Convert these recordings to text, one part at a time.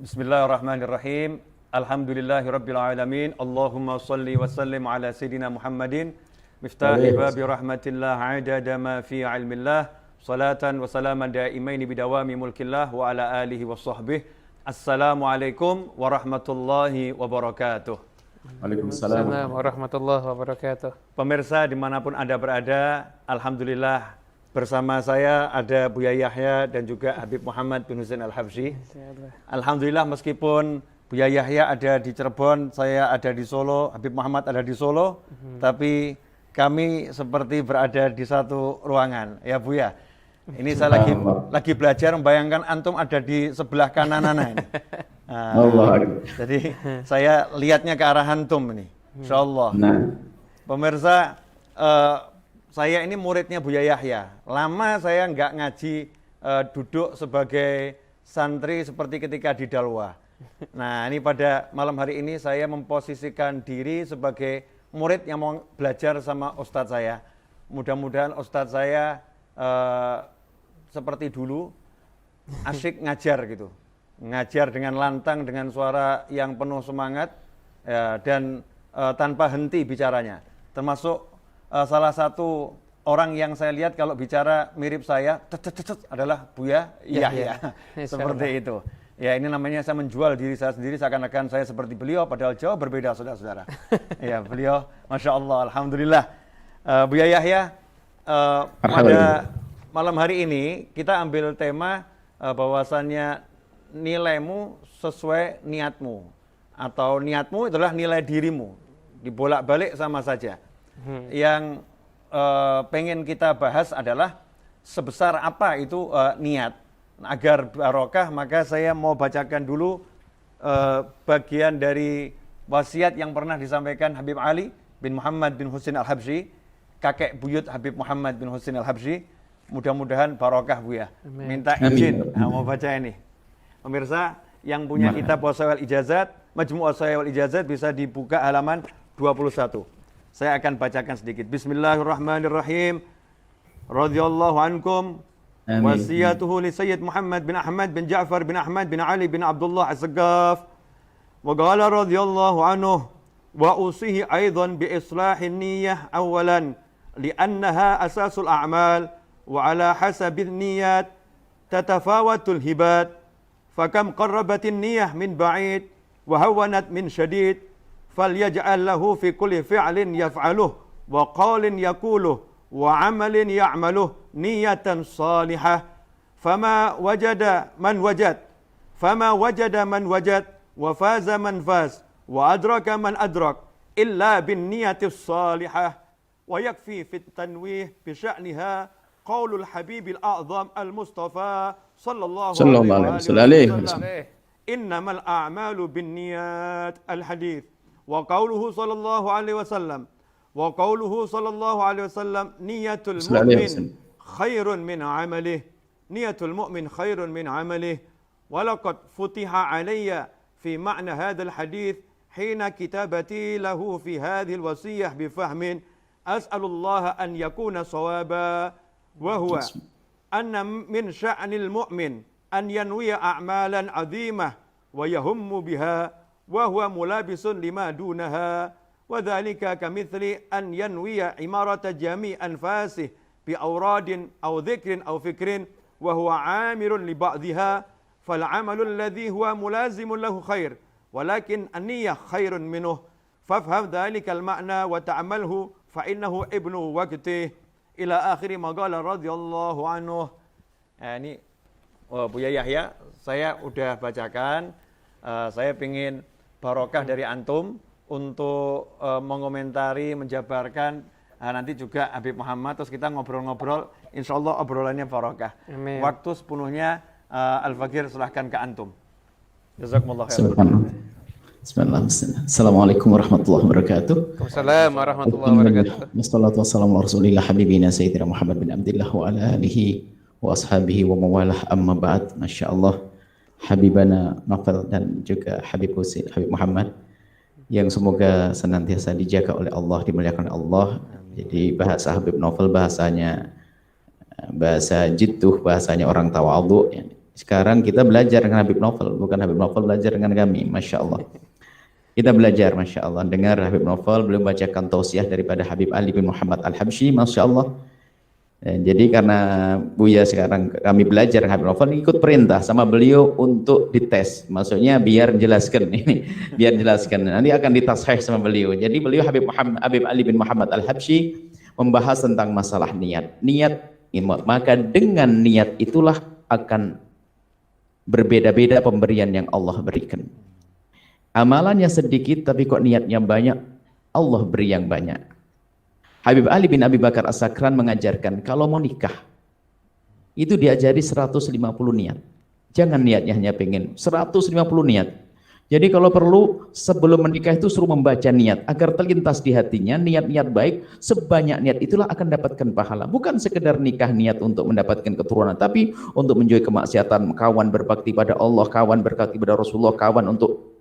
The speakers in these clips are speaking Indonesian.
Bismillahirrahmanirrahim. Alhamdulillahirabbil alamin. Allahumma shalli wa sallim ala sayidina Muhammadin miftahil babi rahmatillah adada ma fi ilmillah salatan wa salaman daimaini bidawami mulkillah wa ala alihi wa sahbihi. Assalamualaikum warahmatullahi wabarakatuh. Waalaikumsalam warahmatullahi wabarakatuh. Pemirsa dimanapun Anda berada, alhamdulillah bersama saya ada Buya Yahya dan juga Habib Muhammad bin Husain Al-Habsyi. Alhamdulillah meskipun Buya Yahya ada di Cirebon, saya ada di Solo, Habib Muhammad ada di Solo, tapi kami seperti berada di satu ruangan, ya Buya. Ini saya lagi belajar membayangkan antum ada di sebelah kanan ana ini. Jadi saya lihatnya ke arah antum ini, insyaallah. Pemirsa, saya ini muridnya Buya Yahya. Lama saya nggak ngaji duduk sebagai santri seperti ketika di Dalwa. Nah, ini pada malam hari ini saya memposisikan diri sebagai murid yang mau belajar sama ustadz saya. Mudah-mudahan ustadz saya seperti dulu asyik ngajar gitu. Ngajar dengan lantang, dengan suara yang penuh semangat dan tanpa henti bicaranya. Termasuk salah satu orang yang saya lihat kalau bicara mirip saya adalah Buya Yahya. Seperti itu. Ya, ini namanya saya menjual diri saya sendiri seakan-akan saya seperti beliau, padahal jauh berbeda saudara-saudara. Ya, beliau Masya Allah, Alhamdulillah. Buya Yahya, pada malam hari ini kita ambil tema bahwasannya nilaimu sesuai niatmu. Atau niatmu adalah nilai dirimu. Dibolak-balik sama saja. Yang pengen kita bahas adalah sebesar apa itu niat. Agar barokah, maka saya mau bacakan dulu bagian dari wasiat yang pernah disampaikan Habib Ali bin Muhammad bin Husain Al-Habsyi, kakek buyut Habib Muhammad bin Husain Al-Habsyi. Mudah-mudahan barokah Buya. Minta izin, mau baca ini. Pemirsa yang punya kitab Wasaya wal Ijazat, Majmu' Wasaya wal Ijazat bisa dibuka halaman 21. Saya akan bacakan sedikit. Bismillahirrahmanirrahim. Radhiyallahu ankum. Wasiyatuhu li Sayyid Muhammad bin Ahmad bin Ja'far bin Ahmad bin Ali bin Abdullah As-Saggaf. Wa qala radhiyallahu anhu wa usihi aidan bi islahin niyyah awalan li'annaha asasul a'mal wa ala hasabin niyyat tatafawatul hibat fakam qarrabatin niyyah min ba'id wa hawanat min syadid فليجعل له في كل فعل يفعله وقول يقوله وعمل يعمله نية صالحة فما وجد من وجد وفاز من فاز وأدرك من أدرك إلا بالنية الصالحة ويكفي في التنويه بشأنها قول الحبيب الأعظم المصطفى صلى الله عليه وسلم إنما الأعمال بالنيات الحديث وقوله صلى الله عليه وسلم نية المؤمن خير من عمله نية المؤمن خير من عمله ولقد فتح علي في معنى هذا الحديث حين كتابتي له في هذه الوصية بفهم أسأل الله أن يكون صوابا وهو أن من شأن المؤمن أن ينوي أعمالا عظيمة ويهم بها وهو ملابس لما دونها وذلك كمثل أن ينوي عمارة جميع أنفاسه بأوراد أو ذكر أو فكر وهو عامر لبعضها فالعمل الذي هو ملازم له خير ولكن النية خير منه فافهم ذلك المعنى وتعمله فإنه ابن وقته إلى آخر ما قال رضي الله عنه. Ini Buya Yahya, saya udah bacakan. Saya ingin barokah dari antum untuk mengomentari, menjabarkan. Nanti juga Habib Muhammad, terus kita ngobrol-ngobrol, insya Allah obrolannya barokah. Amin. Waktu sepenuhnya Al-Fakir silahkan ke antum. Jazakumullah khair. Bismillah. Assalamualaikum warahmatullahi wabarakatuh. Waalaikumsalam warahmatullahi wabarakatuh. Wassalatu wassalamu ala rasulillah habibina sayyidina Muhammad bin Abdillah wa ala alihi wa ashabihi wa mawalah amma ba'd. Masya Allah. Habibana Novel dan juga Habib Husain, Habib Muhammad yang semoga senantiasa dijaga oleh Allah, dimuliakan oleh Allah. Jadi bahasa Habib Novel bahasanya bahasa jidduh, bahasanya orang tawadhu, Sekarang kita belajar dengan Habib Novel, bukan Habib Novel belajar dengan kami, Masya Allah. Kita belajar, Masya Allah, dengar Habib Novel, belum bacakan tausiah daripada Habib Ali bin Muhammad Al-Habsyi, Masya Allah. Jadi karena Buya sekarang kami belajar Habib Novel, ikut perintah sama beliau untuk dites, maksudnya biar jelaskan ini, biar jelaskan, nanti akan ditashih sama beliau. Jadi beliau Habib Ali bin Muhammad Al-Habsyi membahas tentang masalah niat. Maka dengan niat itulah akan berbeda-beda pemberian yang Allah berikan. Amalannya sedikit tapi kok niatnya banyak, Allah beri yang banyak. Habib Ali bin Abi Bakar As-Sakran mengajarkan kalau mau nikah itu diajari 150 niat. Jangan niatnya hanya pengen, 150 niat. Jadi kalau perlu sebelum menikah itu suruh membaca niat agar terlintas di hatinya niat-niat baik, sebanyak niat itulah akan dapatkan pahala. Bukan sekedar nikah niat untuk mendapatkan keturunan, tapi untuk menjauhi kemaksiatan, kawan berbakti pada Allah, kawan berbakti pada Rasulullah, kawan untuk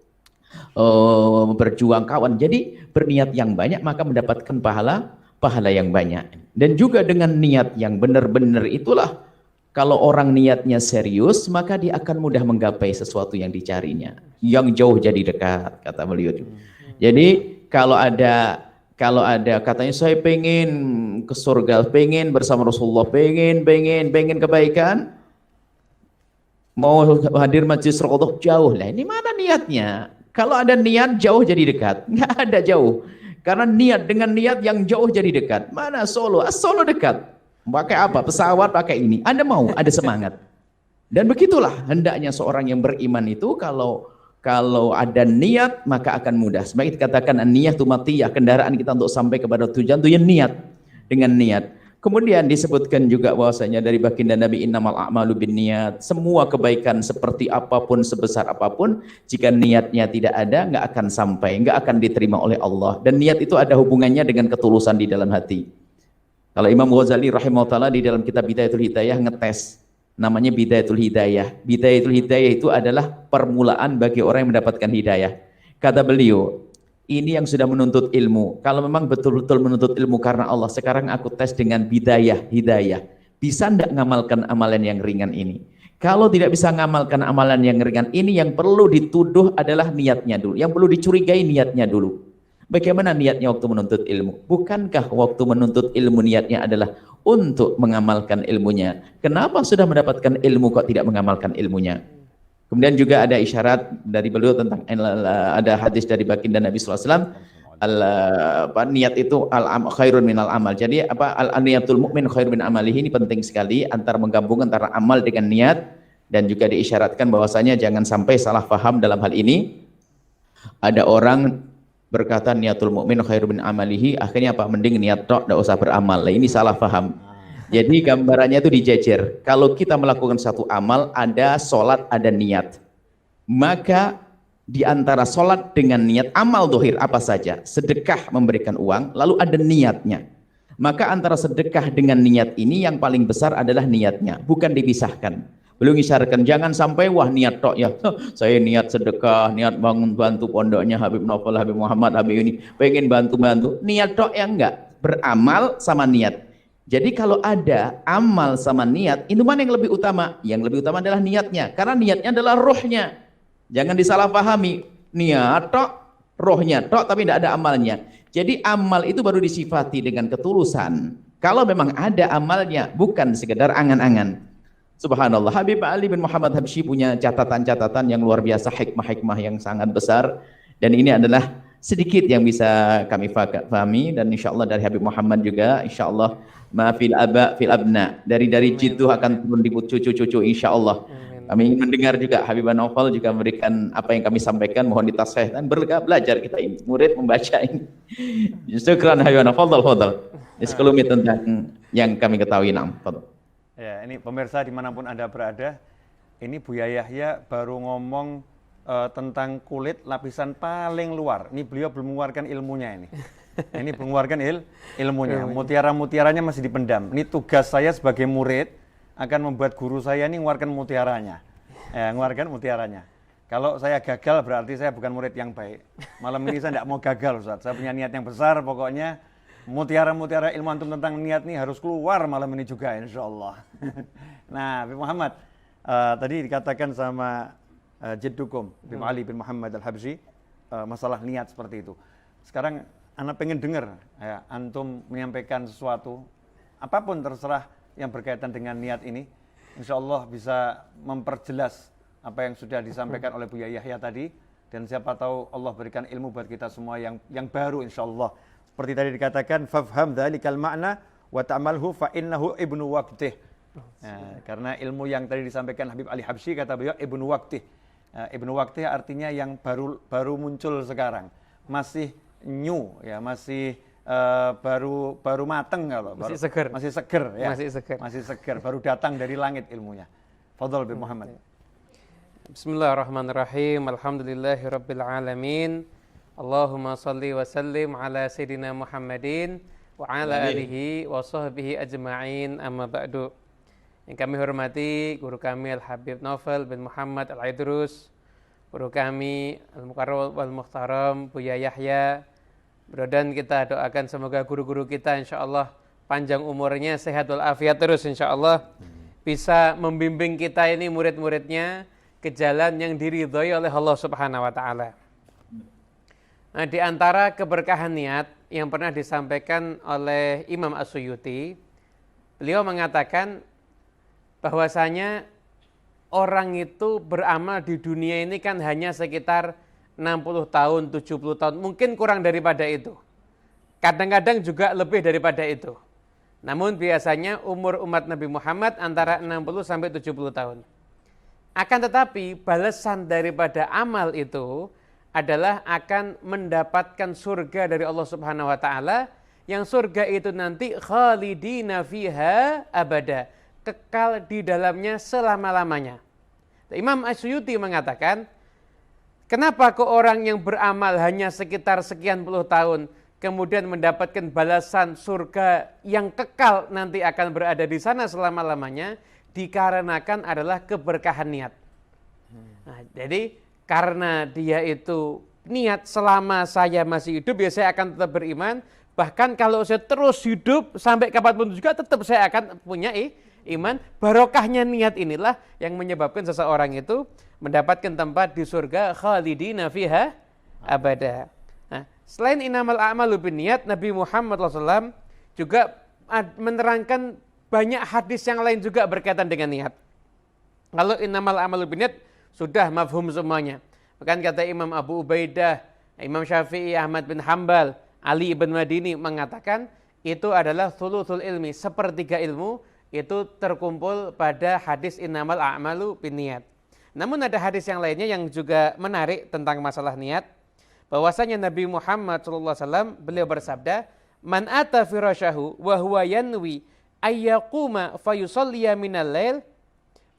berjuang, kawan. Jadi berniat yang banyak maka mendapatkan pahala yang banyak. Dan juga dengan niat yang benar-benar itulah kalau orang niatnya serius maka dia akan mudah menggapai sesuatu yang dicarinya. Yang jauh jadi dekat, kata beliau. Jadi kalau ada katanya saya pengen ke surga, pengen bersama Rasulullah, pengen kebaikan, mau hadir majlis Rasulullah, jauh lah. Ini mana niatnya? Kalau ada niat jauh jadi dekat, nggak ada jauh. Karena dengan niat yang jauh jadi dekat. Mana Solo? Solo dekat. Pakai apa? Pesawat, pakai ini. Anda mau, ada semangat. Dan begitulah hendaknya seorang yang beriman itu kalau ada niat maka akan mudah. Sebagai dikatakan niyatu matiyah, kendaraan kita untuk sampai kepada tujuan itu ya niat. Dengan niat. Kemudian disebutkan juga bahwasanya dari baginda Nabi innamal a'malu binniyat. Semua kebaikan seperti apapun, sebesar apapun, jika niatnya tidak ada, nggak akan sampai, nggak akan diterima oleh Allah. Dan niat itu ada hubungannya dengan ketulusan di dalam hati. Kalau Imam Ghazali rahimahullah di dalam kitab Bidayatul Hidayah ngetes, namanya Bidayatul Hidayah. Bidayatul Hidayah itu adalah permulaan bagi orang yang mendapatkan hidayah. Kata beliau, ini yang sudah menuntut ilmu. Kalau memang betul-betul menuntut ilmu karena Allah, sekarang aku tes dengan hidayah. Bisa ndak ngamalkan amalan yang ringan ini? Kalau tidak bisa ngamalkan amalan yang ringan ini, yang perlu dituduh adalah niatnya dulu. Yang perlu dicurigai niatnya dulu. Bagaimana niatnya waktu menuntut ilmu? Bukankah waktu menuntut ilmu niatnya adalah untuk mengamalkan ilmunya? Kenapa sudah mendapatkan ilmu kok tidak mengamalkan ilmunya? Kemudian juga ada isyarat dari beliau tentang ada hadis dari baginda Nabi SAW, niat itu khairun minal amal. Jadi niatul mu'min khairun min amalihi, ini penting sekali menggabung antara amal dengan niat. Dan juga diisyaratkan bahwasanya jangan sampai salah paham dalam hal ini. Ada orang berkata niatul mukmin khairun min amalihi, akhirnya apa? Mending niat tok, enggak usah beramal. Lah ini salah paham. Jadi gambarannya itu dijejer. Kalau kita melakukan satu amal, ada sholat, ada niat. Maka di antara sholat dengan niat, amal dohir apa saja, sedekah memberikan uang, lalu ada niatnya. Maka antara sedekah dengan niat ini yang paling besar adalah niatnya, bukan dipisahkan. Belum isyaratkan, jangan sampai wah niat tok ya, saya niat sedekah, niat bantu pondoknya Habib Novel, Habib Muhammad, Habib ini, pengen bantu, niat tok ya enggak, beramal sama niat. Jadi kalau ada amal sama niat, itu mana yang lebih utama? Yang lebih utama adalah niatnya, karena niatnya adalah rohnya. Jangan disalahpahami, niat tok, rohnya tok, tapi tidak ada amalnya. Jadi amal itu baru disifati dengan ketulusan. Kalau memang ada amalnya, bukan sekedar angan-angan. Subhanallah, Habib Ali bin Muhammad Habsyi punya catatan-catatan yang luar biasa, hikmah-hikmah yang sangat besar. Dan ini adalah sedikit yang bisa kami pahami, dan insya Allah dari Habib Muhammad juga, insya Allah ma'fil aba fil abna, dari jituh akan turun di cucu-cucu insya Allah. Kami ingin mendengar juga Habibah Novel juga memberikan apa yang kami sampaikan, mohon ditasih dan belajar kita ini, murid membaca ini. Syukran Habibah Novel, fadal. Sekelumit tentang yang kami ketahui. Fadal. Ya, ini pemirsa dimanapun Anda berada, ini Buya Yahya baru ngomong tentang kulit lapisan paling luar. Ini beliau belum mengeluarkan ilmunya ini. Ini belum mengeluarkan ilmunya. Mutiara-mutiaranya masih dipendam. Ini tugas saya sebagai murid akan membuat guru saya ini mengeluarkan mutiaranya. Kalau saya gagal berarti saya bukan murid yang baik. Malam ini saya tidak mau gagal, Ustaz. Saya punya niat yang besar, pokoknya mutiara-mutiara ilmu antum tentang niat nih harus keluar malam ini juga insya Allah. Nah, Habib Muhammad, Tadi dikatakan sama Jiddukum Habib Ali bin Muhammad Al-Habsyi masalah niat seperti itu. Sekarang anak pengen dengar ya, antum menyampaikan sesuatu apapun terserah yang berkaitan dengan niat ini. Insya Allah bisa memperjelas apa yang sudah disampaikan oleh Buya Yahya tadi, dan siapa tahu Allah berikan ilmu buat kita semua yang baru insya Allah. Seperti tadi dikatakan, fafham dzalikal ma'na wa ta'malhu fa innahu ibnu waqtih. Nah, karena ilmu yang tadi disampaikan Habib Ali Habsyi, kata beliau ibnu waqtih. Ibnu waqtih artinya yang baru muncul sekarang, masih new ya, masih baru mateng, kalau masih seger, ya, masih seger, baru datang dari langit ilmunya. Fadhal bin Muhammad. Bismillahirrahmanirrahim. Alhamdulillahirabbil alamin. Allahumma shalli wa sallim ala sayyidina Muhammadin wa ala alihi wa sahbihi ajma'in, amma ba'du. Yang kami hormati guru kami Al-Habib Naufal bin Muhammad Al-Aidrus, guru kami Al-Mukarram wal Muhtaram Buya Yahya. Dan kita doakan semoga guru-guru kita insyaallah panjang umurnya, sehat walafiat terus insyaallah, bisa membimbing kita ini murid-muridnya ke jalan yang diridhoi oleh Allah Subhanahu wa taala. Nah, di antara keberkahan niat yang pernah disampaikan oleh Imam As-Suyuti, beliau mengatakan bahwasanya orang itu beramal di dunia ini kan hanya sekitar 60 tahun, 70 tahun, mungkin kurang daripada itu. Kadang-kadang juga lebih daripada itu. Namun biasanya umur umat Nabi Muhammad antara 60 sampai 70 tahun. Akan tetapi balasan daripada amal itu adalah akan mendapatkan surga dari Allah Subhanahu wa taala, yang surga itu nanti khalidina fiha abada, kekal di dalamnya selama-lamanya. Imam As-Suyuti mengatakan, kenapa kok orang yang beramal hanya sekitar sekian puluh tahun kemudian mendapatkan balasan surga yang kekal nanti akan berada di sana selama-lamanya? Dikarenakan adalah keberkahan niat. Nah, jadi karena dia itu niat, selama saya masih hidup ya saya akan tetap beriman, bahkan kalau saya terus hidup sampai kapanpun juga tetap saya akan punya iman. Barokahnya niat inilah yang menyebabkan seseorang itu mendapatkan tempat di surga khalidina fiha abada. Nah, selain innamal a'malu binniyat, Nabi Muhammad SAW juga menerangkan banyak hadis yang lain juga berkaitan dengan niat. Kalau innamal a'malu binniyat sudah mafhum semuanya. Bahkan kata Imam Abu Ubaidah, Imam Syafi'i, Ahmad bin Hanbal, Ali ibn Madini mengatakan itu adalah thuluthul ilmi, sepertiga ilmu itu terkumpul pada hadis innamal a'malu binniyat. Namun ada hadis yang lainnya yang juga menarik tentang masalah niat, bahwasanya Nabi Muhammad SAW beliau bersabda, man ata firasyahu wa huwa yanwi ayyaquma fayusalliya minal lail,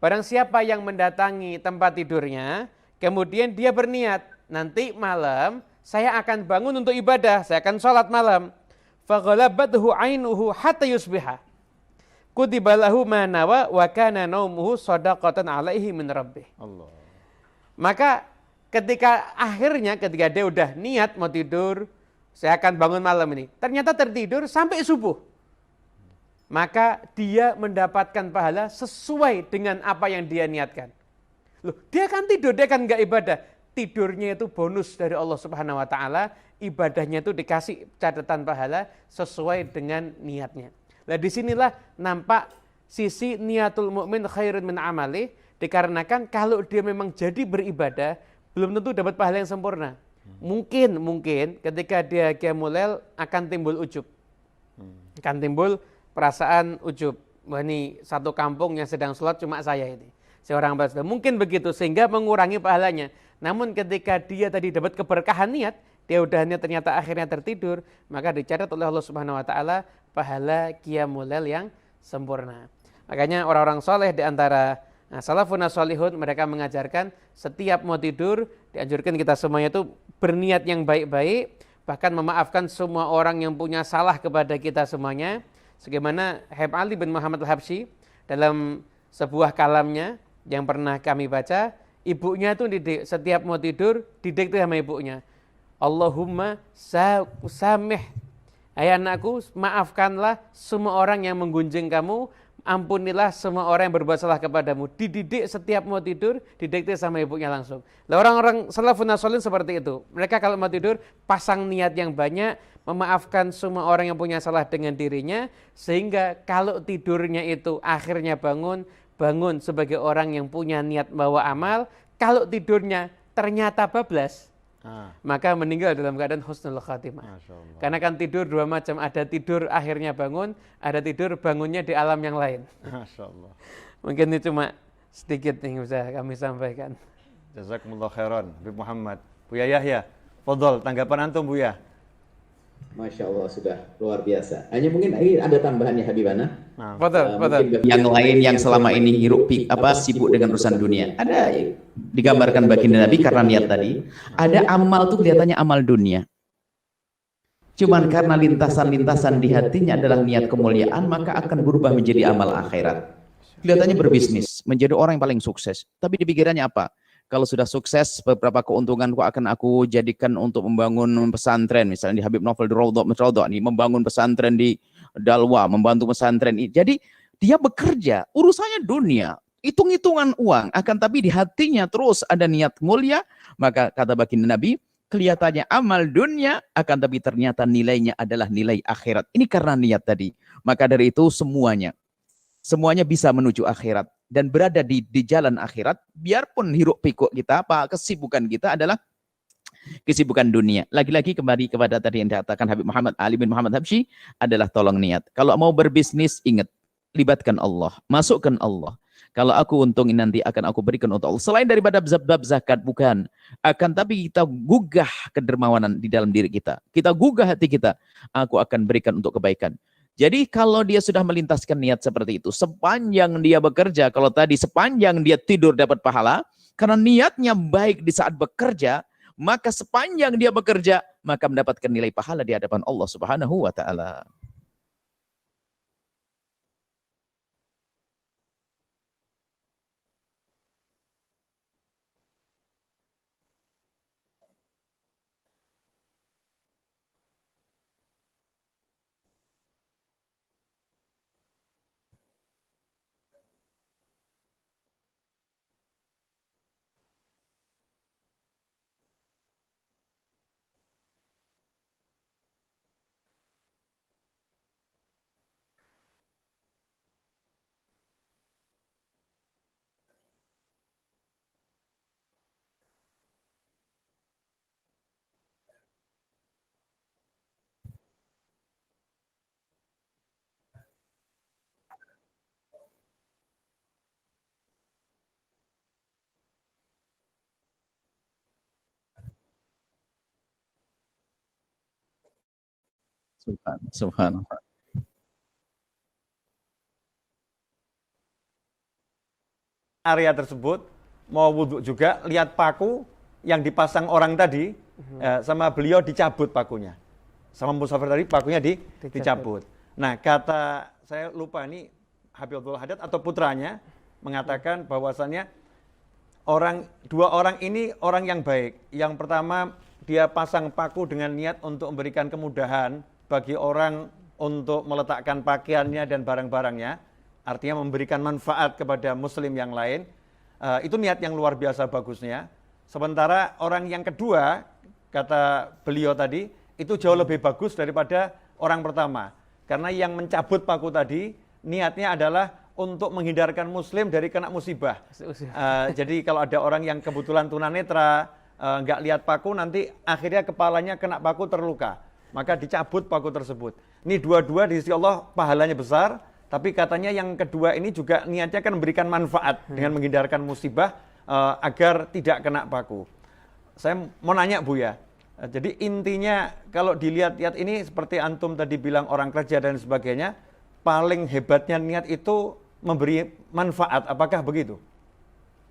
barang siapa yang mendatangi tempat tidurnya kemudian dia berniat, nanti malam saya akan bangun untuk ibadah, saya akan sholat malam, faghalabathu ainuhu hatta yusbiha kutiba lahu ma nawa wa kana naumuhu shadaqatan alaihi min rabbih. Allah. Maka ketika dia udah niat mau tidur, saya akan bangun malam ini, ternyata tertidur sampai subuh, maka dia mendapatkan pahala sesuai dengan apa yang dia niatkan. Loh, dia kan tidur, dia kan enggak ibadah. Tidurnya itu bonus dari Allah Subhanahu wa taala, ibadahnya itu dikasih catatan pahala sesuai dengan niatnya. Nah, disinilah nampak sisi niatul mukmin khairun min amali, dikarenakan kalau dia memang jadi beribadah belum tentu dapat pahala yang sempurna. Mungkin ketika dia qiyamul lail akan timbul ujub. Akan timbul perasaan ujub. Wah, ini satu kampung yang sedang sholat cuma saya ini, seorang hamba. Mungkin begitu sehingga mengurangi pahalanya. Namun ketika dia tadi dapat keberkahan niat, dia udah niat ternyata akhirnya tertidur, maka dicatat oleh Allah Subhanahu wa taala pahala qiyamul lail yang sempurna. Makanya orang-orang soleh di antara salafun sholihun, mereka mengajarkan setiap mau tidur dianjurkan kita semuanya itu berniat yang baik-baik, bahkan memaafkan semua orang yang punya salah kepada kita semuanya. Sebagaimana Habib Ali bin Muhammad Al-Habsyi dalam sebuah kalamnya yang pernah kami baca, ibunya itu setiap mau tidur didikte sama ibunya, Allahumma samih, ayah anakku, maafkanlah semua orang yang menggunjing kamu, ampunilah semua orang yang berbuat salah kepadamu. Dididik setiap mau tidur, didikte sama ibunya langsung. Lah orang-orang salafun sholihin seperti itu. Mereka kalau mau tidur pasang niat yang banyak, memaafkan semua orang yang punya salah dengan dirinya, sehingga kalau tidurnya itu akhirnya bangun sebagai orang yang punya niat bawa amal. Kalau tidurnya ternyata bablas, maka meninggal dalam keadaan husnul khatimah. Karena kan tidur dua macam, ada tidur akhirnya bangun, ada tidur bangunnya di alam yang lain. Masya Allah. Mungkin ini cuma sedikit yang bisa kami sampaikan. Jazakumullah khairan, Habib Muhammad. Buya Yahya, fadhol, tanggapan antum Buya. Masya Allah, sudah luar biasa. Hanya mungkin ini ada tambahannya Habibana. Betul. Yang lain yang selama ini sibuk dengan urusan dunia. Ada digambarkan baginda Nabi karena niat tadi. Ada amal tuh kelihatannya amal dunia. Cuman karena lintasan-lintasan di hatinya adalah niat kemuliaan, maka akan berubah menjadi amal akhirat. Kelihatannya berbisnis, menjadi orang yang paling sukses. Tapi di pikirannya apa? Kalau sudah sukses, beberapa keuntungan akan aku jadikan untuk membangun pesantren. Misalnya di Habib Novel di Raudhah nih, membangun pesantren di Dalwa, membantu pesantren ini. Jadi dia bekerja, urusannya dunia, hitung-hitungan uang. Akan tapi di hatinya terus ada niat mulia, maka kata baginda Nabi, kelihatannya amal dunia, akan tapi ternyata nilainya adalah nilai akhirat. Ini karena niat tadi. Maka dari itu semuanya bisa menuju akhirat dan berada di jalan akhirat, biarpun hiruk pikuk kita, kesibukan kita adalah kesibukan dunia. Lagi-lagi kembali kepada tadi yang dikatakan Habib Muhammad Ali bin Muhammad Habsyi adalah tolong niat. Kalau mau berbisnis, ingat, libatkan Allah, masukkan Allah. Kalau aku untung ini nanti akan aku berikan untuk Allah. Selain daripada bab zakat, bukan. Akan tapi kita gugah kedermawanan di dalam diri kita. Kita gugah hati kita. Aku akan berikan untuk kebaikan. Jadi kalau dia sudah melintaskan niat seperti itu, sepanjang dia bekerja, kalau tadi sepanjang dia tidur dapat pahala, karena niatnya baik di saat bekerja, maka sepanjang dia bekerja, maka mendapatkan nilai pahala di hadapan Allah Subhanahu wa Ta'ala. Subhanallah. Area tersebut, mau wudhu juga, lihat paku yang dipasang orang tadi, sama beliau dicabut pakunya. Sama musafir tadi pakunya dicabut. Nah, kata, saya lupa ini, Habib Abdul Haddad atau putranya, mengatakan bahwasannya, dua orang ini orang yang baik. Yang pertama, dia pasang paku dengan niat untuk memberikan kemudahan bagi orang untuk meletakkan pakaiannya dan barang-barangnya, artinya memberikan manfaat kepada muslim yang lain. Itu niat yang luar biasa bagusnya. Sementara orang yang kedua, kata beliau tadi, itu jauh lebih bagus daripada orang pertama. Karena yang mencabut paku tadi, niatnya adalah untuk menghindarkan muslim dari kena musibah. Jadi kalau ada orang yang kebetulan tunanetra, nggak lihat paku, nanti akhirnya kepalanya kena paku terluka. Maka dicabut paku tersebut. Ini dua-dua di sisi Allah pahalanya besar, tapi katanya yang kedua ini juga niatnya kan memberikan manfaat dengan menghindarkan musibah agar tidak kena paku. Saya mau nanya Buya, jadi intinya kalau dilihat-lihat ini seperti antum tadi bilang orang kerja dan sebagainya, paling hebatnya niat itu memberi manfaat, apakah begitu?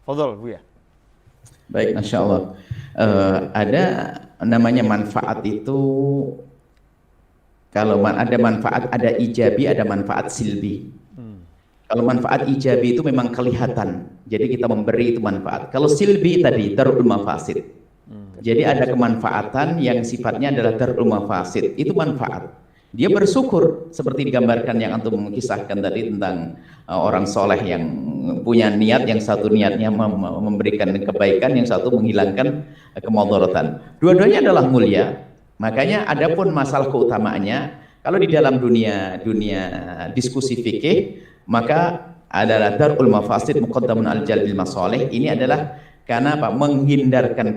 Fadhol Buya. Baik, Masya Allah. Ada namanya manfaat itu, kalau ada manfaat, ada ijabi, ada manfaat silbi. Kalau manfaat ijabi itu memang kelihatan, jadi kita memberi itu manfaat. Kalau silbi tadi, darul mafasid. Jadi ada kemanfaatan yang sifatnya adalah darul mafasid, itu manfaat. Dia bersyukur seperti digambarkan yang antum mengisahkan tadi tentang orang soleh yang punya niat, yang satu niatnya memberikan kebaikan, yang satu menghilangkan kemudaratan. Dua-duanya adalah mulia. Makanya adapun masalah keutamaannya, kalau di dalam dunia diskusi fikih, maka adalah darul mafasid muqaddamun al jalbil masalih. Ini adalah karena apa? Menghindarkan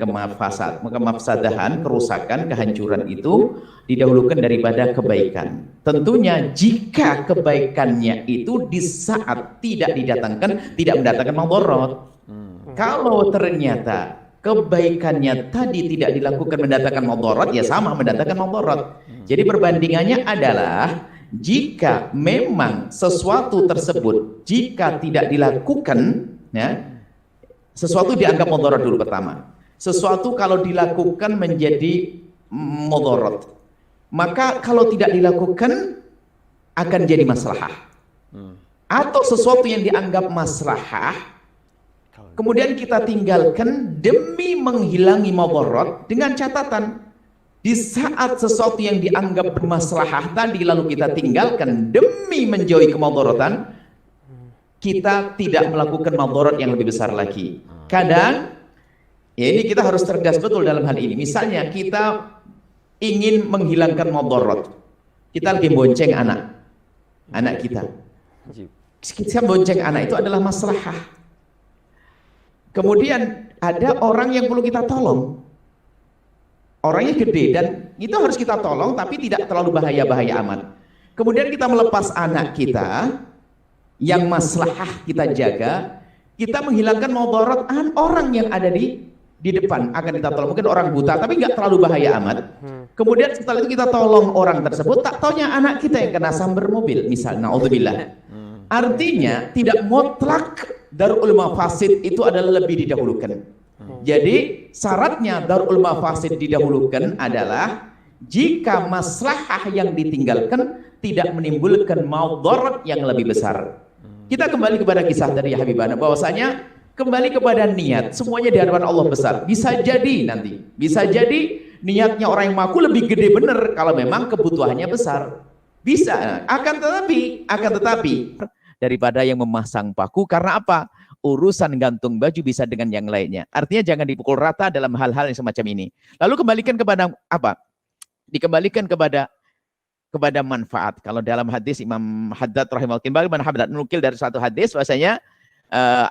kemafsadahan, kerusakan, kehancuran itu didahulukan daripada kebaikan. Tentunya jika kebaikannya itu di saat tidak mendatangkan mudarat. Kalau ternyata kebaikannya tadi tidak dilakukan mendatangkan mudarat, ya sama mendatangkan mudarat. Jadi perbandingannya adalah jika memang sesuatu tersebut jika tidak dilakukan, ya, sesuatu dianggap mudarat dulu pertama. Sesuatu kalau dilakukan menjadi mudarat, maka kalau tidak dilakukan akan jadi maslahah. Atau sesuatu yang dianggap maslahah kemudian kita tinggalkan demi menghilangi mudarat, dengan catatan di saat sesuatu yang dianggap bermaslahah tadi lalu kita tinggalkan demi menjauhi kemudaratan, kita tidak melakukan mudarat yang lebih besar lagi. Kadang ya ini kita harus cerdas betul dalam hal ini. Misalnya kita ingin menghilangkan mudarat, kita lagi bonceng anak kita. Kita bonceng anak itu adalah maslahah. Kemudian ada orang yang perlu kita tolong. Orangnya gede dan itu harus kita tolong, tapi tidak terlalu bahaya amat. Kemudian kita melepas anak kita yang maslahah kita jaga, kita menghilangkan mudarat orang yang ada di depan akan kita tolong. Mungkin orang buta tapi nggak terlalu bahaya amat. Kemudian setelah itu kita tolong orang tersebut, tak taunya anak kita yang kena sambar mobil misalnya, naudzubillah. Artinya tidak mutlak darul mafasid itu adalah lebih didahulukan. Jadi syaratnya darul mafasid didahulukan adalah jika maslahah yang ditinggalkan tidak menimbulkan mudarat yang lebih besar. Kita kembali kepada kisah dari Habibana, bahwasanya kembali kepada niat, semuanya di hadapan Allah besar. Bisa jadi niatnya orang yang mampu lebih gede bener kalau memang kebutuhannya besar. Bisa, akan tetapi daripada yang memasang paku. Karena apa? Urusan gantung baju bisa dengan yang lainnya. Artinya jangan dipukul rata dalam hal-hal yang semacam ini. Lalu kembalikan kepada apa? Dikembalikan kepada manfaat. Kalau dalam hadis Imam Haddad rahimahullah, Imam Haddad menukil dari satu hadis bahwasanya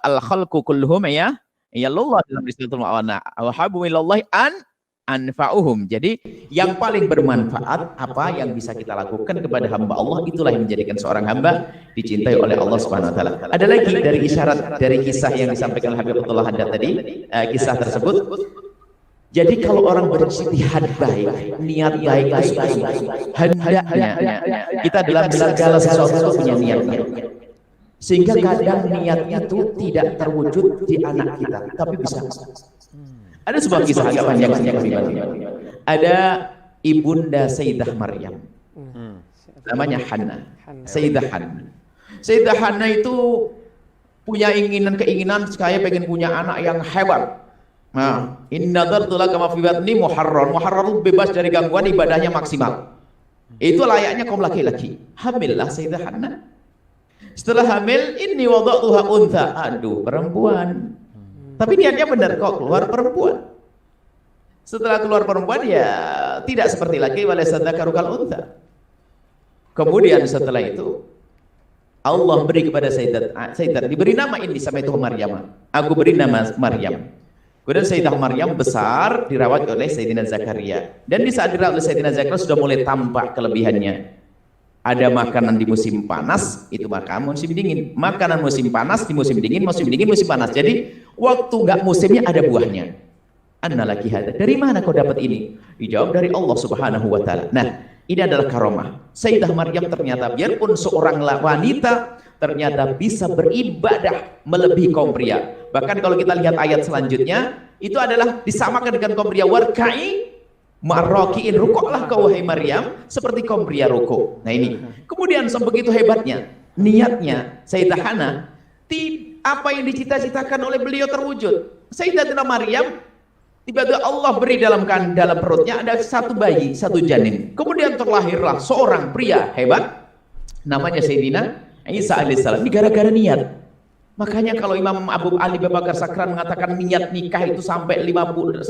al khalqu kulluhum ya Allah dalam risalah ma'wana wa habu ilallahi anfa'uhum. Jadi yang paling bermanfaat apa yang bisa kita lakukan kepada hamba Allah, itulah yang menjadikan seorang hamba dicintai oleh Allah Subhanahu wa taala. Ada lagi dari isyarat dari kisah yang disampaikan Habib Abdullah Haddad tadi, kisah tersebut. Jadi kalau orang berijtihad baik, niat baik, hendaknya kita dalam segala sesuatu punya niatnya. Sehingga kadang niatnya itu tidak terwujud di anak kita, tapi bisa. Ada sebuah kisah agak panjang. Ada ibunda Sayyidah Maryam, namanya Hannah. Sayyidah Hannah itu punya keinginan saya pengen punya anak yang hebat. Nah, inna dzartu laka ma fi batni muharrar bebas dari gangguan, ibadahnya maksimal. Itu layaknya kaum laki-laki. Hamillah Sayyidah Hannah. Setelah hamil, inni wada'tuha untha. Aduh, perempuan. Tapi niatnya benar kok, keluar perempuan. Setelah keluar perempuan ya tidak seperti laki, walaysa dzakaru kal untha. Kemudian setelah itu Allah beri kepada Sayyidah diberi nama ini sama itu Maryam. Aku beri nama Maryam. Kemudian Sayyidah Maryam besar dirawat oleh Sayyidina Zakaria. Dan di saat dirawat oleh Sayyidina Zakaria sudah mulai tampak kelebihannya. Ada makanan di musim panas, itu makanan musim dingin. Makanan musim panas di musim dingin, musim panas. Jadi waktu nggak musimnya ada buahnya. Annalaki hada. Dari mana kau dapat ini? Dijawab dari Allah Subhanahu wa taala. Nah, ini adalah karomah. Sayyidah Maryam ternyata biarpun seorang wanita ternyata bisa beribadah melebihi kaum pria. Bahkan kalau kita lihat ayat selanjutnya, itu adalah disamakan dengan kaum pria. Warkai marrokiin, rukuklah kau wahai Maryam seperti kaum pria rukuk. Nah ini, kemudian sebegitu hebatnya niatnya Sayyidah Hannah, apa yang dicita-citakan oleh beliau terwujud. Sayyidatina Maryam Tiba-tiba Allah beri dalam perutnya ada satu bayi, satu janin. Kemudian terlahirlah seorang pria hebat, namanya Sayyidina Isa alaihissalam. Ini gara-gara niat. Makanya kalau Imam Abu Bakar Sakran mengatakan niat nikah itu sampai 150,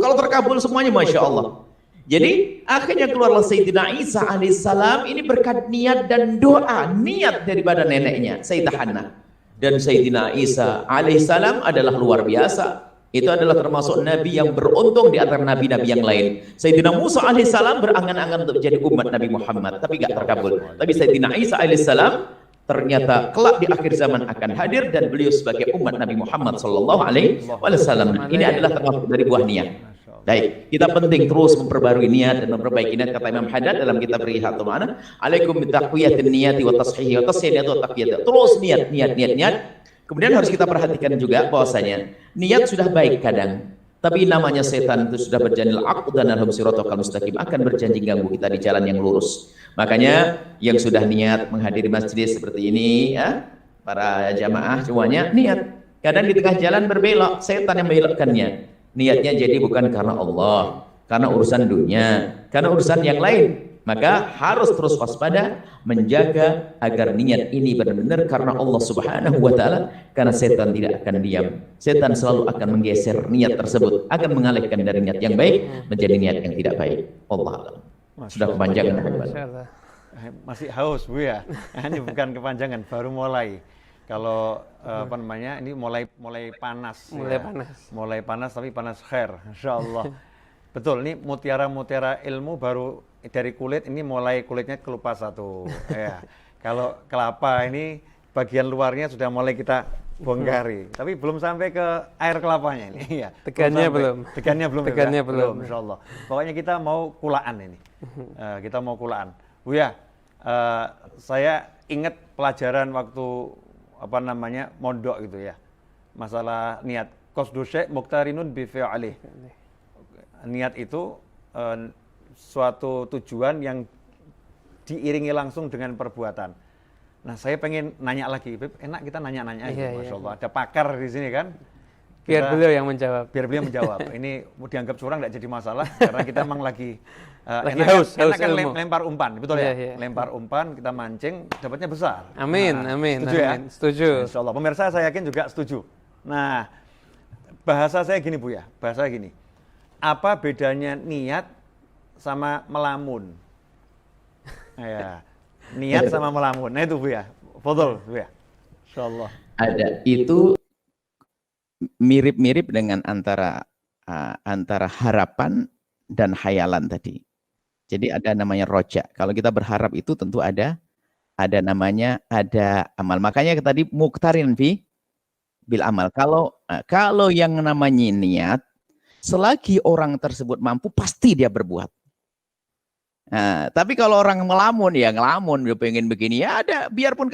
kalau terkabul semuanya Masya Allah. Jadi akhirnya keluarlah Sayyidina Isa alaihissalam ini berkat niat dan doa, niat daripada neneknya Sayyidah Hannah. Dan Sayyidina Isa alaihissalam adalah luar biasa. Itu adalah termasuk nabi yang beruntung di antara nabi-nabi yang lain. Sayyidina Musa alaihissalam berangan-angan untuk menjadi umat Nabi Muhammad, tapi gak terkabul. Tapi Sayyidina Isa alaihissalam ternyata kelak di akhir zaman akan hadir dan beliau sebagai umat Nabi Muhammad sallallahu alaihi wasallam. Ini adalah termasuk dari buah niat. Baik, kita penting terus memperbarui niat dan memperbaiki niat. Kata Imam Haddad dalam kitab Rihatul Ma'na, alaikum bitaqwiyatin niyati wa tashihi wa tasyiyati wa taqwiyati. Terus niat. Kemudian harus kita perhatikan juga bahwasanya niat sudah baik kadang, tapi namanya setan itu sudah berjanji aqdan lahum siratal mustaqim, akan berjanji ganggu kita di jalan yang lurus. Makanya yang sudah niat menghadiri masjid seperti ini ya, para jamaah semuanya niat. Kadang di tengah jalan berbelok, setan yang membelokkannya. Niatnya jadi bukan karena Allah, karena urusan dunia, karena urusan yang lain. Maka harus terus waspada, menjaga agar niat ini benar-benar karena Allah Subhanahu wa Ta'ala, karena setan tidak akan diam. Setan selalu akan menggeser niat tersebut, akan mengalihkan dari niat yang baik menjadi niat yang tidak baik. Allah alam. Sudah kepanjangan. Masih haus Bu ya. Ini bukan kepanjangan, baru mulai. Kalau apa namanya, ini mulai panas. Mulai panas tapi panas khair, insyaallah. Betul, ini mutiara-mutiara ilmu baru dari kulit, ini mulai kulitnya kelupas satu. Ya. Kalau kelapa ini bagian luarnya sudah mulai kita bongkari, tapi belum sampai ke air kelapanya ini. Ya. Tegannya belum. Tegannya belum. Insyaallah. Pokoknya kita mau kulaan ini. Kita mau kulaan. Bu ya, saya ingat pelajaran waktu apa namanya mondok gitu ya. Masalah niat. Qasdu syai' muqtarinun bi fi'lih. Niat itu suatu tujuan yang diiringi langsung dengan perbuatan. Nah, saya pengen nanya lagi, Beb, enak kita nanya-nanya aja, Masya Allah. Ada pakar di sini kan? Biar beliau yang menjawab. Biar beliau menjawab. Ini dianggap curang nggak jadi masalah, karena kita memang lagi haus kan ilmu. lempar umpan, betul ya? Lempar umpan, kita mancing, dapatnya besar. Amin, amin. Setuju ya? Setuju. Insya Allah. Pemirsa saya yakin juga setuju. Nah, bahasa saya gini Bu ya, bahasa gini. Apa bedanya niat sama melamun? Ya, niat sama melamun. Nah itu Bu ya, betul Bu ya. Insyaallah. Ada, itu mirip-mirip dengan antara harapan dan khayalan tadi. Jadi ada namanya roja. Kalau kita berharap itu tentu ada namanya ada amal. Makanya tadi muqtarin bil amal. Kalau yang namanya niat, selagi orang tersebut mampu, pasti dia berbuat. Nah, tapi kalau orang ngelamun, ya ngelamun, dia pengen begini, ya ada, biarpun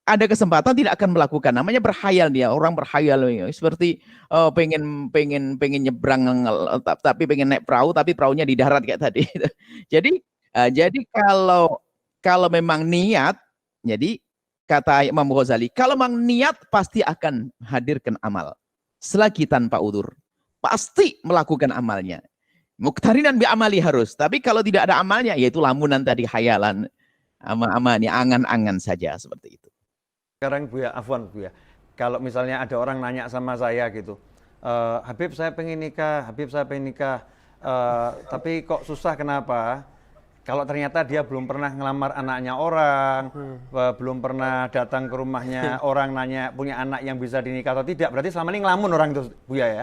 ada kesempatan tidak akan melakukan. Namanya berhayal dia, orang berhayal seperti pengen nyebrang, tapi pengen naik perahu, tapi perahunya di darat kayak tadi. Jadi kalau memang niat, jadi kata Imam Ghazali, kalau memang niat pasti akan hadirkan amal. Selagi tanpa udzur, pasti melakukan amalnya. Muqtarinan bi amali harus, tapi kalau tidak ada amalnya, yaitu lamunan tadi, khayalan, amalnya angan-angan saja seperti itu. Sekarang Bu ya, afwan Bu ya, kalau misalnya ada orang nanya sama saya gitu, Habib saya pengen nikah, tapi kok susah kenapa? Kalau ternyata dia belum pernah ngelamar anaknya orang, belum pernah datang ke rumahnya orang nanya punya anak yang bisa dinikah atau tidak, berarti selama ini ngelamun orang itu Buya ya?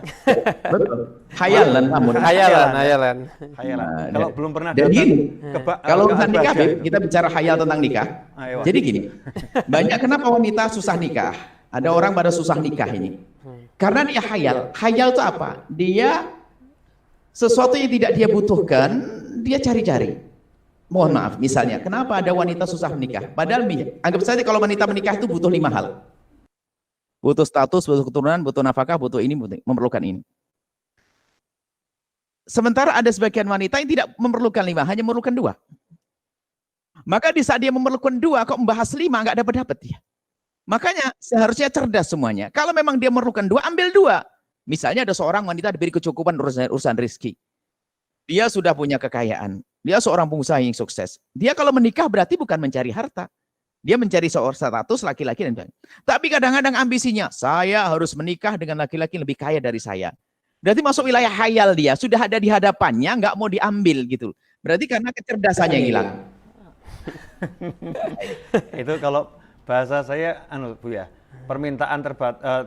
Betul. Hayalan. Nah, kalau belum pernah datang kalau urusan nikah, kita bicara hayal tentang nikah. Jadi gini, banyak kenapa wanita susah nikah? Ada orang pada susah nikah ini. Karena dia hayal. Hayal itu apa? Dia sesuatu yang tidak dia butuhkan, dia cari-cari. Mohon maaf, misalnya, kenapa ada wanita susah menikah? Padahal, anggap saja kalau wanita menikah itu butuh 5 hal. Butuh status, butuh keturunan, butuh nafkah, butuh ini, memerlukan ini. Sementara ada sebagian wanita yang tidak memerlukan 5, hanya memerlukan 2. Maka di saat dia memerlukan 2, kok membahas 5, nggak dapat dia. Makanya seharusnya cerdas semuanya. Kalau memang dia memerlukan 2, ambil 2. Misalnya ada seorang wanita diberi kecukupan urusan rezeki. Dia sudah punya kekayaan. Dia seorang pengusaha yang sukses. Dia kalau menikah berarti bukan mencari harta. Dia mencari seorang status laki-laki dan sebagainya. Tapi kadang-kadang ambisinya, saya harus menikah dengan laki-laki yang lebih kaya dari saya. Berarti masuk wilayah hayal dia. Sudah ada di hadapannya, nggak mau diambil gitu. Berarti karena kecerdasannya yang hilang. Itu kalau bahasa saya, Bu ya, permintaan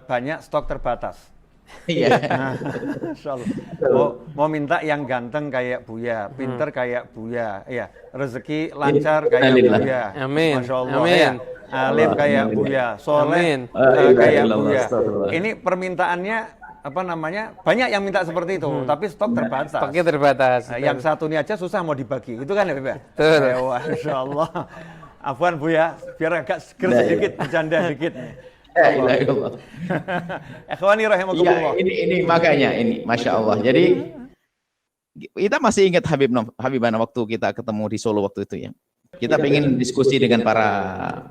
banyak, stok terbatas. Iya. Masya Allah. Mau minta yang ganteng kayak Buya, pinter kayak Buya, ya, rezeki lancar kayak Buya. Amin. Masya Allah. Amin. Ya. Alim kayak Buya, soleh kayak Buya. Ini permintaannya apa namanya? Banyak yang minta seperti itu, tapi stok terbatas. Stoknya terbatas. Yang satu ini aja susah mau dibagi, itu kan ya, Beb? Betul. Masya Allah. Afwan Buya, biar agak seger sedikit, bercanda dikit. Ikhwani rahimakumullah. Ya, ini makanya ini, masya Allah. Jadi kita masih ingat Habibana waktu kita ketemu di Solo waktu itu ya. Kita pengen diskusi dengan para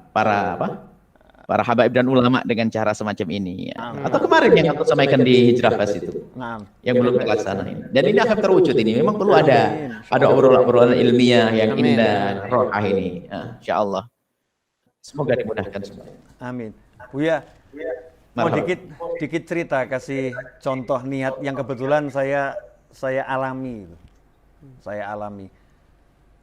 habaib dan ulama dengan cara semacam ini. Ya. Atau kemarin yang aku sampaikan di Hijrah Fest itu, yang belum terlaksana ini. Dan ini akan terwujud ini. Memang perlu ada obrolan ilmiah yang indah, rohah ini. Insya Allah. Semoga dimudahkan semua. Amin. Buya, mau dikit cerita, kasih contoh niat yang kebetulan saya alami. Saya alami.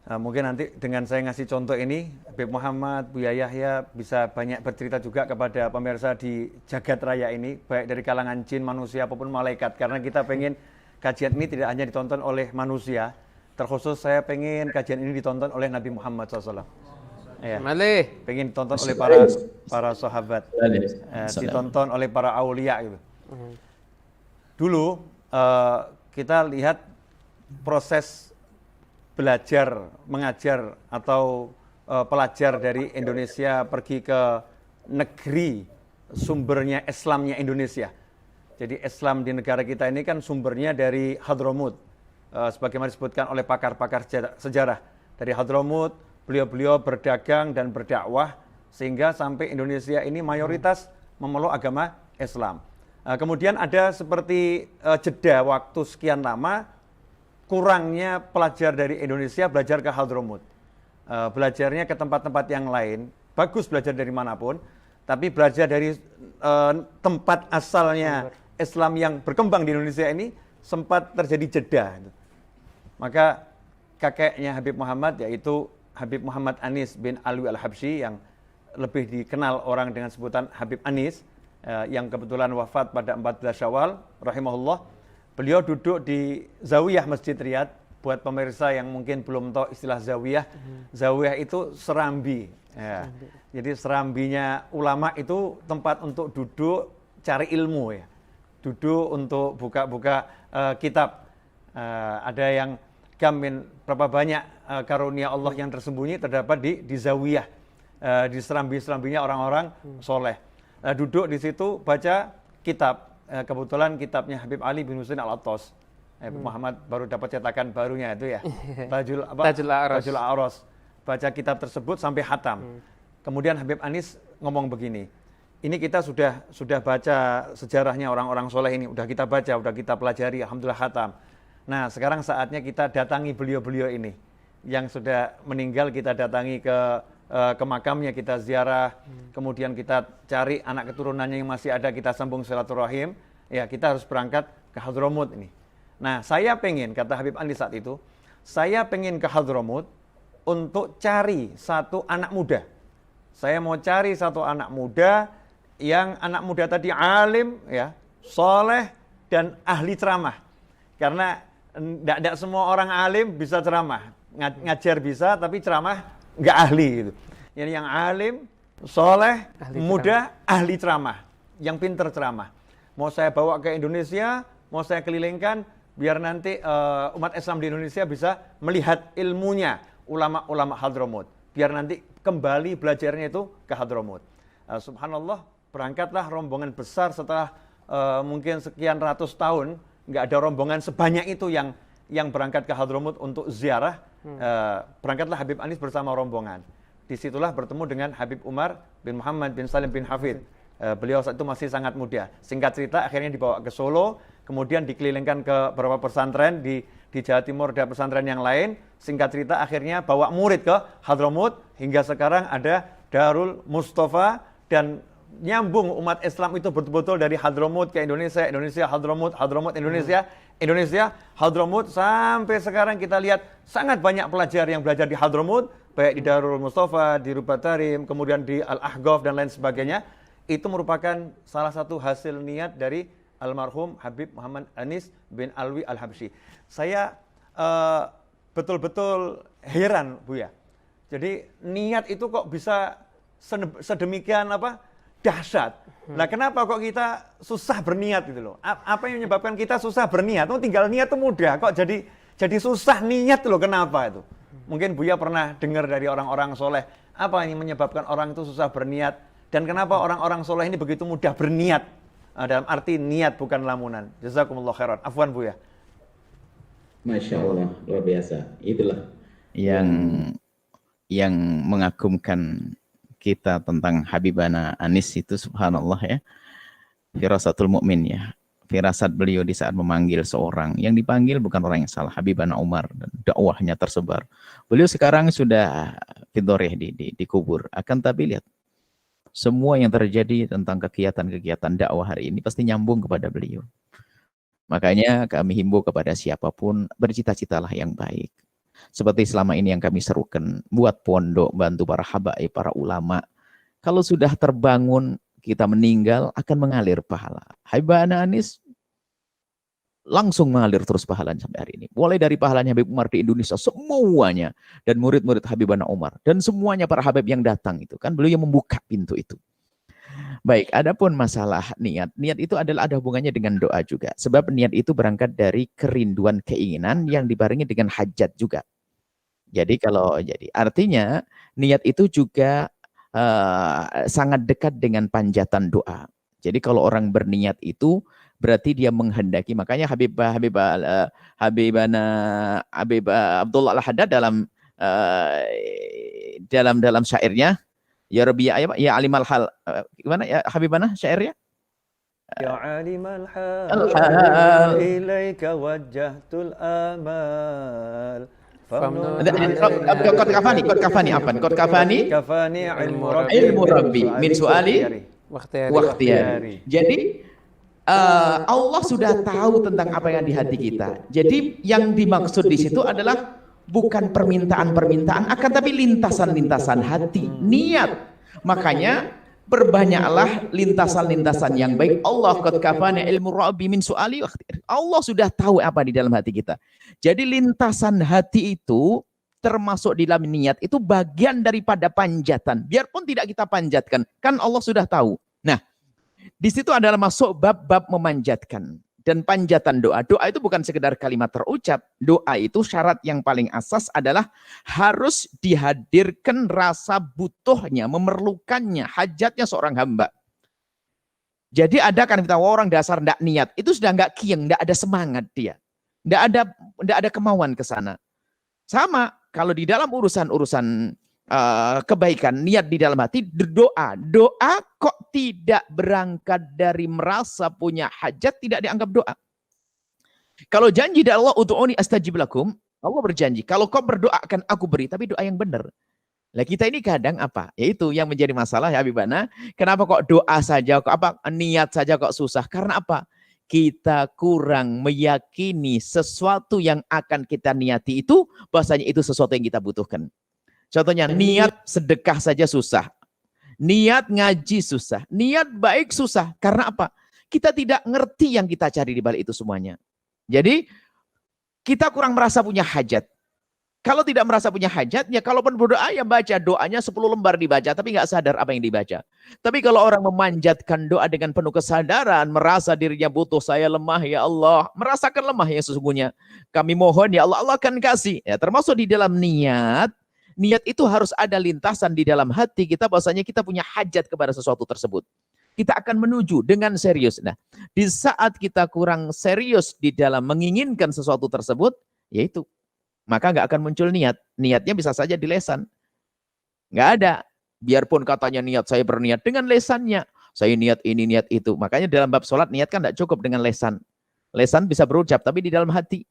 Mungkin nanti dengan saya ngasih contoh ini, Habib Muhammad, Buya Yahya bisa banyak bercerita juga kepada pemirsa di jagat raya ini, baik dari kalangan jin, manusia, ataupun malaikat. Karena kita pengen kajian ini tidak hanya ditonton oleh manusia, terkhusus saya pengen kajian ini ditonton oleh Nabi Muhammad SAW. Ya. Pengen ditonton oleh para sahabat, ditonton oleh para aulia gitu. Dulu kita lihat proses belajar, mengajar atau pelajar dari Indonesia pergi ke negeri sumbernya Islamnya Indonesia. Jadi Islam di negara kita ini kan sumbernya dari Hadramut, sebagaimana disebutkan oleh pakar-pakar sejarah. Dari Hadramut beliau-beliau berdagang dan berdakwah sehingga sampai Indonesia ini mayoritas memeluk agama Islam. Kemudian ada seperti jeda waktu sekian lama, kurangnya pelajar dari Indonesia belajar ke Hadramut. Belajarnya ke tempat-tempat yang lain, bagus belajar dari manapun, tapi belajar dari tempat asalnya Islam yang berkembang di Indonesia ini sempat terjadi jeda. Maka kakeknya Habib Muhammad, yaitu Habib Muhammad Anis bin Alwi Al-Habsyi, yang lebih dikenal orang dengan sebutan Habib Anis, yang kebetulan wafat pada 14 Syawal rahimahullah. Beliau duduk di Zawiyah Masjid Riyadh. Buat pemirsa yang mungkin belum tahu istilah Zawiyah, Zawiyah itu serambi. Ya. Jadi serambinya ulama itu tempat untuk duduk cari ilmu ya. Duduk untuk buka-buka kitab. Ada yang gamin berapa banyak karunia Allah yang tersembunyi terdapat di Zawiyah, di serambi-serambinya orang-orang soleh. Duduk di situ baca kitab. Kebetulan kitabnya Habib Ali bin Husain Al-Attas. Habib Muhammad baru dapat cetakan barunya itu ya. Tajul A'ros. Baca kitab tersebut sampai hatam. Kemudian Habib Anis ngomong begini. Ini kita sudah baca sejarahnya orang-orang soleh ini, udah kita baca, udah kita pelajari, alhamdulillah hatam. Nah, sekarang saatnya kita datangi beliau-beliau ini yang sudah meninggal, kita datangi ke makamnya, kita ziarah, kemudian kita cari anak keturunannya yang masih ada, kita sambung silaturahim. Ya, kita harus berangkat ke Hadramut ini. Nah, saya pengen, kata Habib Anis saat itu, saya pengen ke Hadramut untuk cari satu anak muda. Saya mau cari satu anak muda yang anak muda tadi alim, ya, soleh dan ahli ceramah. Karena tidak semua orang alim bisa ceramah, ngajar bisa, tapi ceramah nggak ahli gitu. Jadi yang alim, soleh, muda, ahli ceramah, yang pinter ceramah. Mau saya bawa ke Indonesia, mau saya kelilingkan, biar nanti umat Islam di Indonesia bisa melihat ilmunya ulama-ulama Hadramut. Biar nanti kembali belajarnya itu ke Hadramut. Subhanallah, berangkatlah rombongan besar setelah mungkin sekian ratus tahun. Nggak ada rombongan sebanyak itu yang berangkat ke Hadramut untuk ziarah. Berangkatlah Habib Anis bersama rombongan. Disitulah bertemu dengan Habib Umar bin Muhammad bin Salim bin Hafid. Beliau saat itu masih sangat muda. Singkat cerita akhirnya dibawa ke Solo, kemudian dikelilingkan ke beberapa pesantren di Jawa Timur dan pesantren yang lain. Singkat cerita akhirnya bawa murid ke Hadramut, hingga sekarang ada Darul Mustafa, dan nyambung umat Islam itu betul-betul dari Hadramut ke Indonesia, Indonesia Hadramut, Hadramut Indonesia, Indonesia Hadramut, sampai sekarang kita lihat sangat banyak pelajar yang belajar di Hadramut, baik di Darul Mustafa, di Rubatarim, kemudian di Al-Ahqaf dan lain sebagainya. Itu merupakan salah satu hasil niat dari almarhum Habib Muhammad Anis bin Alwi Al-Habsyi. Saya betul-betul heran, Buya. Jadi niat itu kok bisa sedemikian dahsyat. Nah, kenapa kok kita susah berniat gitu loh? Apa yang menyebabkan kita susah berniat? Tinggal niat itu mudah, kok jadi susah niat loh, kenapa itu? Mungkin Buya pernah dengar dari orang-orang soleh, apa yang menyebabkan orang itu susah berniat? Dan kenapa orang-orang soleh ini begitu mudah berniat? Dalam arti niat bukan lamunan. Jazakumullah khairan. Afwan, Buya. Masya Allah, luar biasa. Itulah yang mengagumkan kita tentang Habibana Anis itu, subhanallah ya. Firasatul mu'min ya. Firasat beliau di saat memanggil seorang. Yang dipanggil bukan orang yang salah. Habibana Umar, dan dakwahnya tersebar. Beliau sekarang sudah fidoreh dikubur. Akan tapi lihat, semua yang terjadi tentang kegiatan-kegiatan dakwah hari ini pasti nyambung kepada beliau. Makanya kami himbau kepada siapapun, bercita-citalah yang baik. Seperti selama ini yang kami serukan, buat pondok, bantu para habaib, para ulama. Kalau sudah terbangun, kita meninggal, akan mengalir pahala. Habibana Anis langsung mengalir terus pahalanya sampai hari ini. Mulai dari pahalanya Habib Umar di Indonesia, semuanya. Dan murid-murid Habibana Umar. Dan semuanya para habib yang datang itu. Kan beliau yang membuka pintu itu. Baik, adapun masalah niat. Niat itu adalah ada hubungannya dengan doa juga. Sebab niat itu berangkat dari kerinduan keinginan yang dibarengi dengan hajat juga. Jadi artinya niat itu juga sangat dekat dengan panjatan doa. Jadi kalau orang berniat itu berarti dia menghendaki. Makanya Habib Abdullah Al-Haddad dalam syairnya, ya Rabbi ya alimal hal, gimana ya Habibana syairnya? Ya alimal hal ilaika wajjahtul amal. Kot kafani ilmu rabbi min suali wakhtiyari. Jadi Allah sudah tahu tentang apa yang di hati kita. Jadi yang dimaksud di situ adalah bukan permintaan-permintaan, akan tapi lintasan-lintasan hati, niat. Makanya perbanyaklah lintasan-lintasan yang baik. Allah qad kafani ilmu rabbi min suali wakhtiyari. Allah sudah tahu apa di dalam hati kita. Jadi lintasan hati itu termasuk di dalam niat itu bagian daripada panjatan. Biarpun tidak kita panjatkan, kan Allah sudah tahu. Nah, di situ adalah masuk bab-bab memanjatkan dan panjatan doa. Doa itu bukan sekedar kalimat terucap. Doa itu syarat yang paling asas adalah harus dihadirkan rasa butuhnya, memerlukannya, hajatnya seorang hamba. Jadi ada kan kita orang dasar ndak niat, itu sudah nggak kieng, ndak ada semangat dia. Ndak ada kemauan ke sana. Sama kalau di dalam urusan kebaikan, niat di dalam hati, doa kok tidak berangkat dari merasa punya hajat, tidak dianggap doa. Kalau janji dari Allah, ud'uni astajib lakum, Allah berjanji, kalau kau berdoa akan aku beri, tapi doa yang benar. Lah kita ini kadang apa? Yaitu yang menjadi masalah ya Habibana, kenapa kok doa saja, kok niat saja kok susah? Karena apa? Kita kurang meyakini sesuatu yang akan kita niati itu, bahasanya itu sesuatu yang kita butuhkan. Contohnya niat sedekah saja susah. Niat ngaji susah. Niat baik susah. Karena apa? Kita tidak ngerti yang kita cari di balik itu semuanya. Jadi kita kurang merasa punya hajat. Kalau tidak merasa punya hajat, ya kalaupun berdoa ya baca doanya 10 lembar dibaca, tapi nggak sadar apa yang dibaca. Tapi kalau orang memanjatkan doa dengan penuh kesadaran, merasa dirinya butuh, saya lemah ya Allah, merasakan lemah ya sesungguhnya. Kami mohon ya Allah, Allah akan kasih. Ya, termasuk di dalam niat itu harus ada lintasan di dalam hati kita, bahwasanya kita punya hajat kepada sesuatu tersebut. Kita akan menuju dengan serius. Nah, di saat kita kurang serius di dalam menginginkan sesuatu tersebut, yaitu maka nggak akan muncul niat. Niatnya bisa saja di lesan. Nggak ada. Biarpun katanya niat saya berniat dengan lesannya. Saya niat ini, niat itu. Makanya dalam bab sholat niat kan tidak cukup dengan lesan. Lesan bisa berucap, tapi di dalam hati.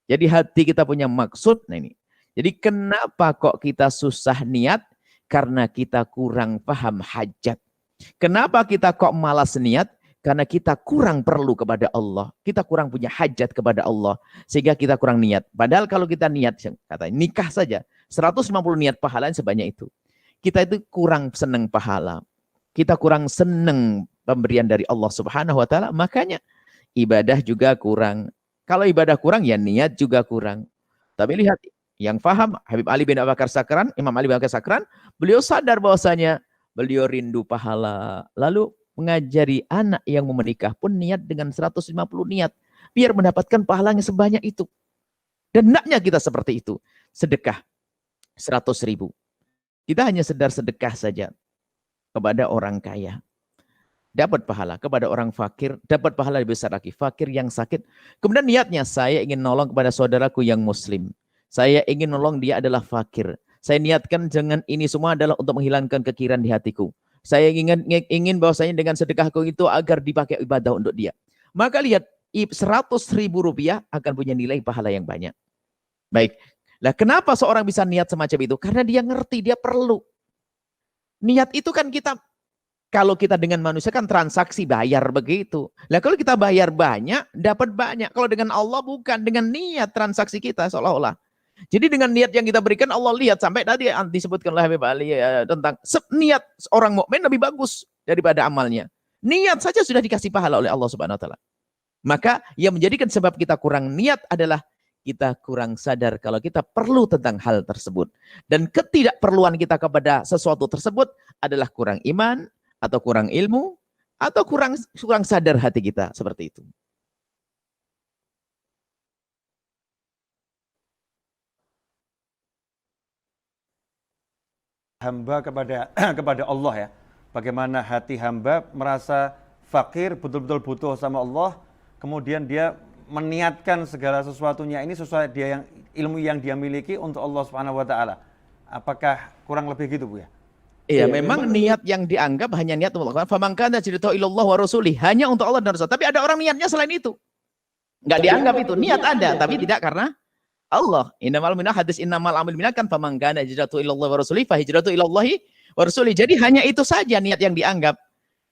Jadi hati kita punya maksud. Nah ini. Jadi kenapa kok kita susah niat? Karena kita kurang paham hajat. Kenapa kita kok malas niat? Karena kita kurang perlu kepada Allah. Kita kurang punya hajat kepada Allah. Sehingga kita kurang niat. Padahal kalau kita niat, kata nikah saja, 150 niat pahala sebanyak itu. Kita itu kurang senang pahala. Kita kurang senang pemberian dari Allah Subhanahu wa taala, makanya ibadah juga kurang. Kalau ibadah kurang ya niat juga kurang. Tapi lihat yang faham Habib Ali bin Abu Bakar Sakran, Imam Ali bin Abu Bakar Sakran, beliau sadar bahwasanya beliau rindu pahala. Lalu mengajari anak yang mau menikah pun niat dengan 150 niat biar mendapatkan pahalanya sebanyak itu. Dan hendaknya kita seperti itu. Sedekah 100.000. Kita hanya sedar sedekah saja kepada orang kaya. Dapat pahala. Kepada orang fakir, dapat pahala lebih besar lagi. Fakir yang sakit. Kemudian niatnya, saya ingin nolong kepada saudaraku yang muslim. Saya ingin nolong dia adalah fakir. Saya niatkan dengan ini semua adalah untuk menghilangkan kekiran di hatiku. Saya ingin bahwasanya dengan sedekahku itu agar dipakai ibadah untuk dia. Maka lihat, 100.000 rupiah akan punya nilai pahala yang banyak. Baik. Nah, kenapa seorang bisa niat semacam itu? Karena dia ngerti, dia perlu. Niat itu kan kita, kalau kita dengan manusia kan transaksi bayar begitu. Nah kalau kita bayar banyak, dapat banyak. Kalau dengan Allah bukan, dengan niat transaksi kita seolah-olah. Jadi dengan niat yang kita berikan, Allah lihat. Sampai tadi disebutkan oleh Habib Ali tentang niat orang mukmin lebih bagus daripada amalnya. Niat saja sudah dikasih pahala oleh Allah Subhanahu wa taala. Maka yang menjadikan sebab kita kurang niat adalah kita kurang sadar kalau kita perlu tentang hal tersebut. Dan ketidakperluan kita kepada sesuatu tersebut adalah kurang iman, atau kurang ilmu, atau kurang sadar hati kita. Seperti itu. Hamba kepada Allah ya. Bagaimana hati hamba merasa fakir, betul-betul butuh sama Allah, kemudian dia meniatkan segala sesuatunya ini sesuai dia yang ilmu yang dia miliki untuk Allah Subhanahu wa taala. Apakah kurang lebih gitu, Bu ya? Iya, memang niat yang dianggap hanya niat untuk Allah. Faman kana hijratuhu ilallah wa rasulih, hanya untuk Allah dan Rasul. Tapi ada orang niatnya selain itu. Enggak dianggap itu. Niat ada, tapi tidak karena Allah. Innamal mu'minuna hadis innamal a'malu binniyat kan faman kana hijratuhu ilallah wa rasulih fa hijratuhu ilallahi wa rasulih. Jadi hanya itu saja niat yang dianggap.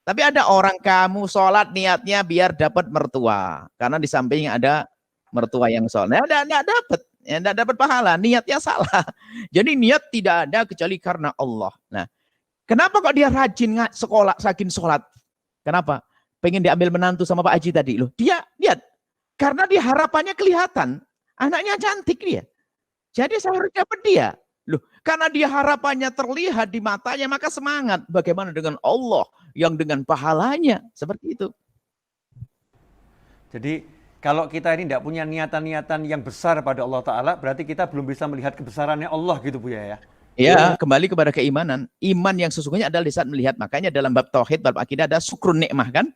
Tapi ada orang kamu sholat niatnya biar dapat mertua. Karena di samping ada mertua yang sholat. Nah, tidak dapat. Tidak dapat pahala. Niatnya salah. Jadi niat tidak ada kecuali karena Allah. Nah, kenapa kok dia rajin sekolah, rajin sholat? Kenapa? Pengen diambil menantu sama Pak Haji tadi. Loh, dia lihat. Karena dia harapannya kelihatan. Anaknya cantik dia. Jadi saya harus dapat dia. Loh, karena dia harapannya terlihat di matanya, maka semangat. Bagaimana dengan Allah yang dengan pahalanya? Seperti itu. Jadi kalau kita ini tidak punya niatan-niatan yang besar pada Allah Ta'ala, berarti kita belum bisa melihat kebesarannya Allah gitu, Bu ya. Ya, kembali kepada keimanan. Iman yang sesungguhnya adalah di saat melihat. Makanya dalam bab tauhid, bab akidah ada syukrun nikmah kan?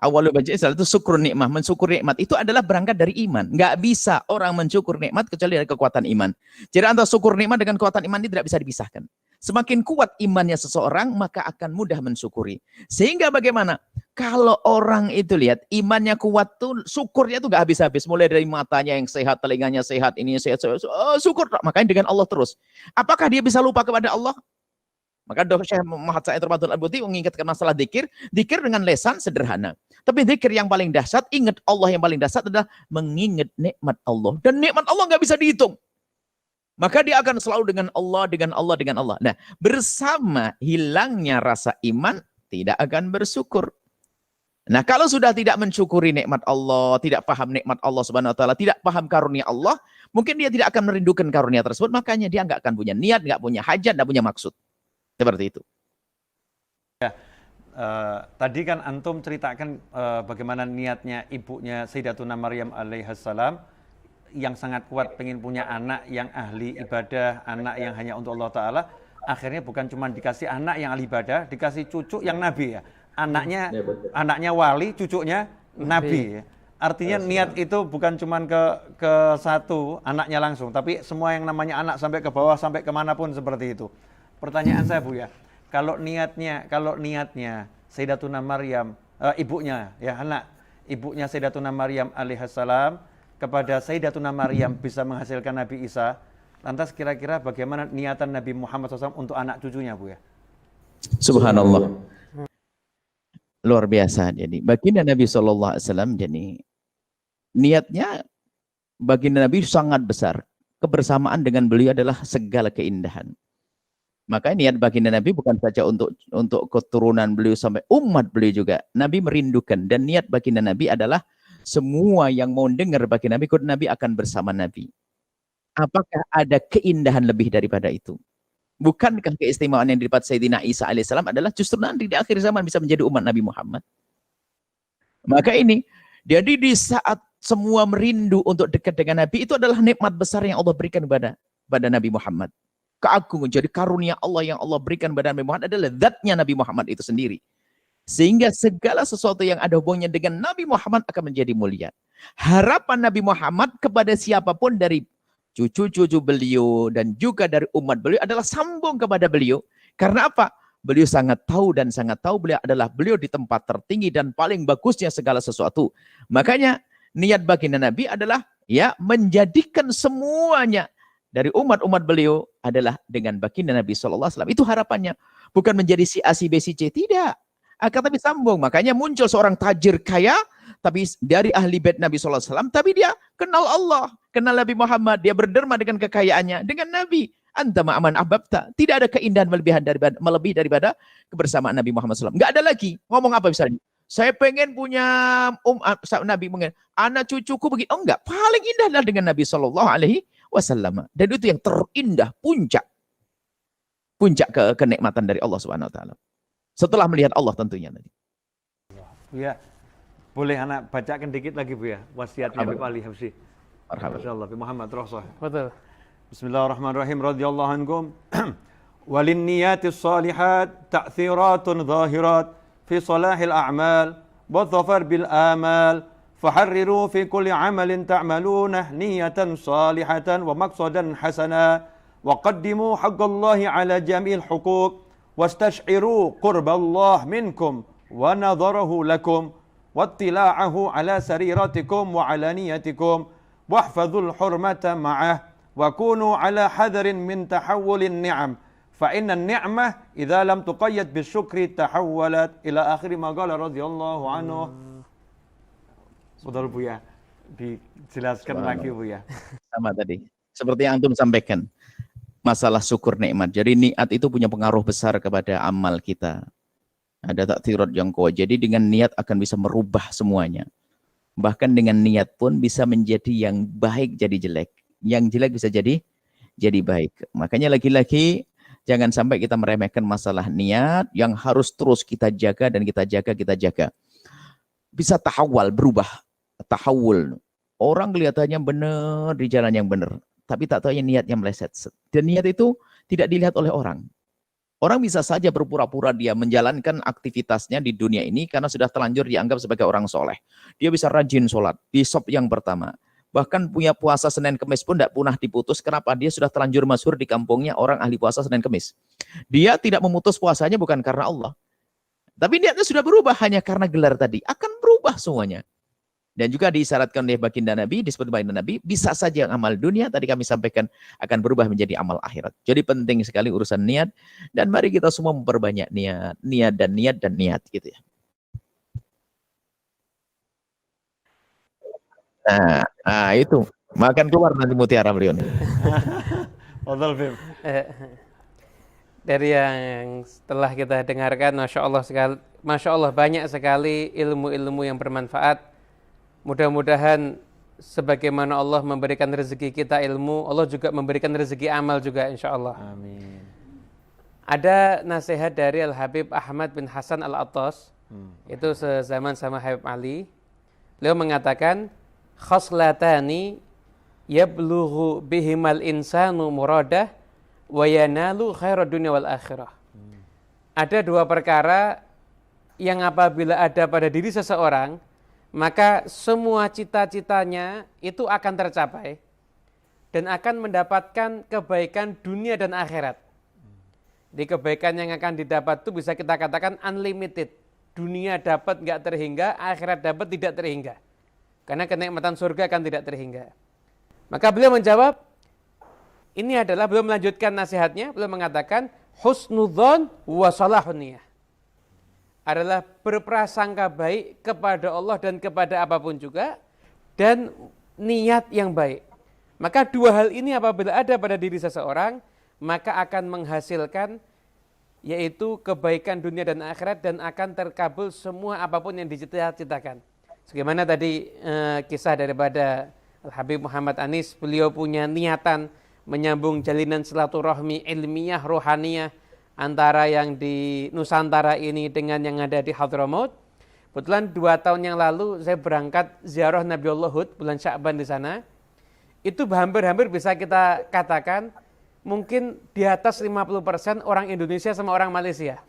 Awalul baca itu syukrun nikmah. Mensyukur nikmat itu adalah berangkat dari iman. Nggak bisa orang mensyukur nikmat kecuali dari kekuatan iman. Jadi antara syukur nikmat dengan kekuatan iman ini tidak bisa dipisahkan. Semakin kuat imannya seseorang, maka akan mudah mensyukuri. Sehingga bagaimana? Kalau orang itu lihat, imannya kuat tuh, syukurnya tuh nggak habis-habis. Mulai dari matanya yang sehat, telinganya sehat, ini sehat, syukur. Makanya dengan Allah terus. Apakah dia bisa lupa kepada Allah? Maka Syekh Muhammad Sa'id Ramadan Al-Buti mengingatkan masalah dzikir. Dzikir dengan lesan sederhana. Tapi dzikir yang paling dahsyat, ingat Allah yang paling dahsyat adalah mengingat nikmat Allah. Dan nikmat Allah nggak bisa dihitung. Maka dia akan selalu dengan Allah, dengan Allah, dengan Allah. Nah, bersama hilangnya rasa iman, tidak akan bersyukur. Nah, kalau sudah tidak mensyukuri nikmat Allah, tidak paham nikmat Allah Subhanahu wa taala, tidak paham karunia Allah, mungkin dia tidak akan merindukan karunia tersebut, makanya dia nggak akan punya niat, nggak punya hajat, nggak punya maksud. Seperti itu. Ya, tadi kan antum ceritakan bagaimana niatnya ibunya Sayyidatuna Maryam alaihissalam yang sangat kuat pengen punya anak yang ahli ibadah, anak yang hanya untuk Allah Ta'ala. Akhirnya bukan cuma dikasih anak yang ahli ibadah, dikasih cucu yang nabi ya. Anaknya wali, cucunya nabi ya. Artinya niat itu bukan cuma ke satu anaknya langsung, tapi semua yang namanya anak sampai ke bawah, sampai kemanapun seperti itu. Pertanyaan saya, Bu ya, kalau niatnya Sayyidatuna Maryam, ibunya ya anak ibunya Sayyidatuna Maryam alaihissalam kepada Sayyidatuna Maryam bisa menghasilkan Nabi Isa. Lantas kira-kira bagaimana niatan Nabi Muhammad SAW untuk anak cucunya, Bu ya? Subhanallah. Luar biasa. Jadi baginda Nabi SAW, jadi niatnya baginda Nabi sangat besar. Kebersamaan dengan beliau adalah segala keindahan. Makanya niat baginda Nabi bukan saja untuk keturunan beliau sampai umat beliau juga. Nabi merindukan, dan niat baginda Nabi adalah semua yang mau dengar baginda Nabi akan bersama Nabi. Apakah ada keindahan lebih daripada itu? Bukankah keistimewaan yang didapat Sayyidina Isa alaihissalam adalah justru nanti di akhir zaman bisa menjadi umat Nabi Muhammad? Maka ini, jadi di saat semua merindu untuk dekat dengan Nabi, itu adalah nikmat besar yang Allah berikan kepada Nabi Muhammad. Keagungan, jadi karunia Allah yang Allah berikan kepada Nabi Muhammad adalah zatnya Nabi Muhammad itu sendiri. Sehingga segala sesuatu yang ada hubungannya dengan Nabi Muhammad akan menjadi mulia. Harapan Nabi Muhammad kepada siapapun dari cucu-cucu beliau dan juga dari umat beliau adalah sambung kepada beliau. Karena apa? Beliau sangat tahu beliau di tempat tertinggi dan paling bagusnya segala sesuatu. Makanya niat baginda Nabi adalah ya menjadikan semuanya dari umat-umat beliau adalah dengan baginda Nabi SAW. Itu harapannya. Bukan menjadi si A, si B, si C. Tidak. Akan tapi sambung. Makanya muncul seorang tajir kaya, tapi dari ahli bait Nabi SAW, tapi dia kenal Allah, kenal Nabi Muhammad, dia berderma dengan kekayaannya, dengan Nabi. Anta ma'aman ahbabta. Tidak ada keindahan melebihi daripada kebersamaan Nabi Muhammad SAW. Enggak ada lagi. Ngomong apa misalnya? Saya pengen punya Nabi mungkin anak cucuku begitu. Oh enggak, paling indahlah dengan Nabi SAW. Dan itu yang terindah, puncak kenikmatan dari Allah Subhanahu wa taala. Setelah melihat Allah tentunya tadi. Ya. Boleh anak bacakan dikit lagi, Bu ya, wasiatnya Habib Ali Habsyi. Masyaallah, Habib Muhammad Rasul. Betul. Bismillahirrahmanirrahim. Radhiyallahu ankum. Walin niyatis salihat ta'thiratun zahirat fi salahil a'mal wa dhafar bil amal. Faharriru fi kulli amalin ta'malunah niyatan salihatan wa maqsadan hasana wa qaddimu haqqallahi ala jami'il huquq wastash'iru qurballah minkum wa nadharahu lakum wattila'ahu ala sariratikum wa alaniyatikum wahfadhul hurmata ma'ah wa kunu ala hadarin min tahawulin ni'am fa inna ni'mah idza lam tuqayyad bisyukri tahawwalat ila akhir ma qala radhiyallahu anhu. Betul, Bu ya, dijelaskan lagi, Bu ya. Sama tadi, seperti yang antum sampaikan, masalah syukur nikmat. Jadi niat itu punya pengaruh besar kepada amal kita. Ada taktirat yang kuat. Jadi dengan niat akan bisa merubah semuanya. Bahkan dengan niat pun bisa menjadi yang baik jadi jelek. Yang jelek bisa jadi baik. Makanya lagi-lagi jangan sampai kita meremehkan masalah niat yang harus terus kita jaga dan kita jaga. Bisa tahawul, berubah. Tahawul. Orang kelihatannya benar di jalan yang benar. Tapi tak tahu niatnya meleset. Dan niat itu tidak dilihat oleh orang. Orang bisa saja berpura-pura dia menjalankan aktivitasnya di dunia ini karena sudah terlanjur dianggap sebagai orang soleh. Dia bisa rajin sholat di sop yang pertama. Bahkan punya puasa Senin Kemis pun tidak pernah diputus. Kenapa? Dia sudah terlanjur masyhur di kampungnya orang ahli puasa Senin Kemis. Dia tidak memutus puasanya bukan karena Allah. Tapi niatnya sudah berubah hanya karena gelar tadi. Akan berubah semuanya. Dan juga diisyaratkan oleh baginda Nabi, disebut baginda Nabi, bisa saja yang amal dunia, tadi kami sampaikan, akan berubah menjadi amal akhirat. Jadi penting sekali urusan niat, dan mari kita semua memperbanyak niat gitu ya. Nah itu, makan keluar nanti mutiara beliau nih. Dari yang setelah kita dengarkan, Masya Allah banyak sekali ilmu-ilmu yang bermanfaat. Mudah-mudahan sebagaimana Allah memberikan rezeki kita ilmu, Allah juga memberikan rezeki amal juga insya Allah. Amin. Ada nasihat dari Al-Habib Ahmad bin Hasan Al-Attas, itu sezaman sama Habib Ali. Beliau mengatakan, khaslatani yablughu bihimal insanu muradah wa yanalu khairad dunya wal akhirah. Ada dua perkara yang apabila ada pada diri seseorang, maka semua cita-citanya itu akan tercapai dan akan mendapatkan kebaikan dunia dan akhirat. Di kebaikan yang akan didapat itu bisa kita katakan unlimited. dunia dapat nggak terhingga, akhirat dapat tidak terhingga. Karena kenikmatan surga kan tidak terhingga. Maka beliau menjawab, ini adalah beliau melanjutkan nasihatnya, beliau mengatakan husnudzon wa salahun niyah. Adalah berprasangka baik kepada Allah dan kepada apapun juga, dan niat yang baik. Maka dua hal ini apabila ada pada diri seseorang, maka akan menghasilkan yaitu kebaikan dunia dan akhirat, dan akan terkabul semua apapun yang dicita-citakan. Sebagaimana tadi kisah daripada Habib Muhammad Anis, beliau punya niatan menyambung jalinan silaturahmi ilmiah, rohaniyah antara yang di Nusantara ini dengan yang ada di Hadramaut. Kebetulan 2 tahun yang lalu saya berangkat ziarah Nabiullah Hud bulan Sya'ban di sana. Itu hampir-hampir bisa kita katakan mungkin di atas 50% orang Indonesia sama orang Malaysia.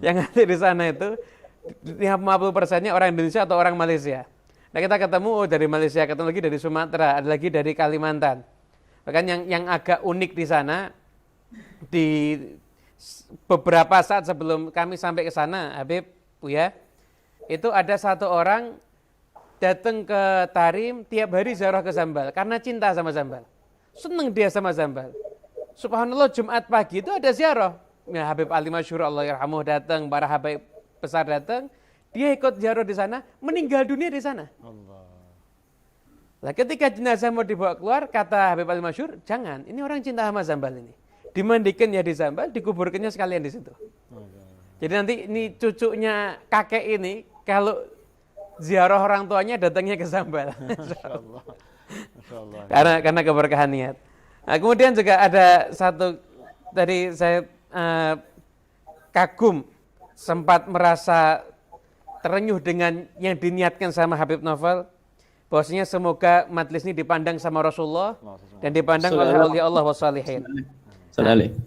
Yang ada di sana itu 50%-nya orang Indonesia atau orang Malaysia. Nah kita ketemu dari Malaysia, ketemu lagi dari Sumatera, ada lagi dari Kalimantan. Bahkan yang agak unik di sana, di beberapa saat sebelum kami sampai ke sana, Habib, Buya, itu ada satu orang datang ke Tarim tiap hari ziarah ke Zambal karena cinta sama Zambal. Senang dia sama Zambal. Subhanallah, Jumat pagi itu ada ziarah. Ya, Habib Ali Masyhur Allah yarhamuh datang, para Habib besar datang, dia ikut ziarah di sana, meninggal dunia di sana. Nah, ketika jenazah mau dibawa keluar, kata Habib Ali Masyhur, jangan, ini orang cinta sama Zambal ini. Dimandikan ya di Zambal, dikuburkannya sekalian di situ. Jadi nanti ini cucunya kakek ini, kalau ziarah orang tuanya datangnya ke Zambal. Karena keberkahan niat. Nah, kemudian juga ada satu, tadi saya kagum, sempat merasa terenyuh dengan yang diniatkan sama Habib Novel, bahwasanya semoga majelis ini dipandang sama Rasulullah dan dipandang oleh aulia Allah wassalihin.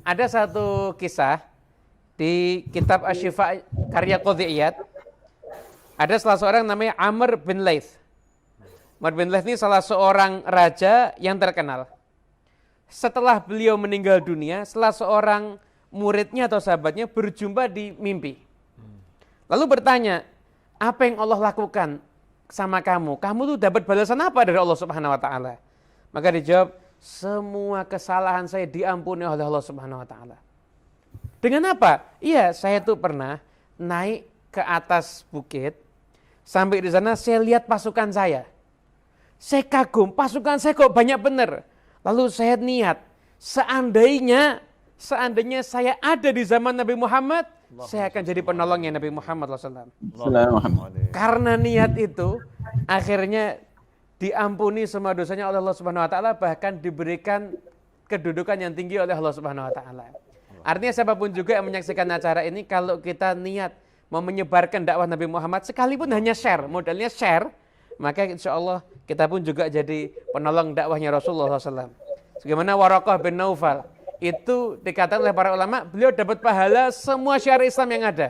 Ada satu kisah di kitab Asy-Syifa karya Qadhi Iyad. Ada salah seorang namanya Amr bin Laith. Amr bin Laith ini salah seorang raja yang terkenal. Setelah beliau meninggal dunia, salah seorang muridnya atau sahabatnya berjumpa di mimpi. Lalu bertanya, apa yang Allah lakukan sama kamu? Kamu tuh dapat balasan apa dari Allah Subhanahu wa taala? Maka dijawab, semua kesalahan saya diampuni oleh Allah Subhanahu wa taala. Dengan apa? Iya, saya tuh pernah naik ke atas bukit, sampai di sana saya lihat pasukan saya. Saya kagum, pasukan saya kok banyak benar. Lalu saya niat, seandainya saya ada di zaman Nabi Muhammad, saya akan jadi penolongnya Nabi Muhammad SAW. Karena niat itu, akhirnya diampuni semua dosanya oleh Allah Subhanahu Wa Taala, bahkan diberikan kedudukan yang tinggi oleh Allah Subhanahu Wa Taala. Artinya siapapun juga yang menyaksikan acara ini, kalau kita niat mau menyebarkan dakwah Nabi Muhammad, sekalipun hanya share, modalnya share, maka insya Allah kita pun juga jadi penolong dakwahnya Rasulullah SAW. Sebagaimana Waraqah bin Naufal, itu dikatakan oleh para ulama, beliau dapat pahala semua syiar Islam yang ada.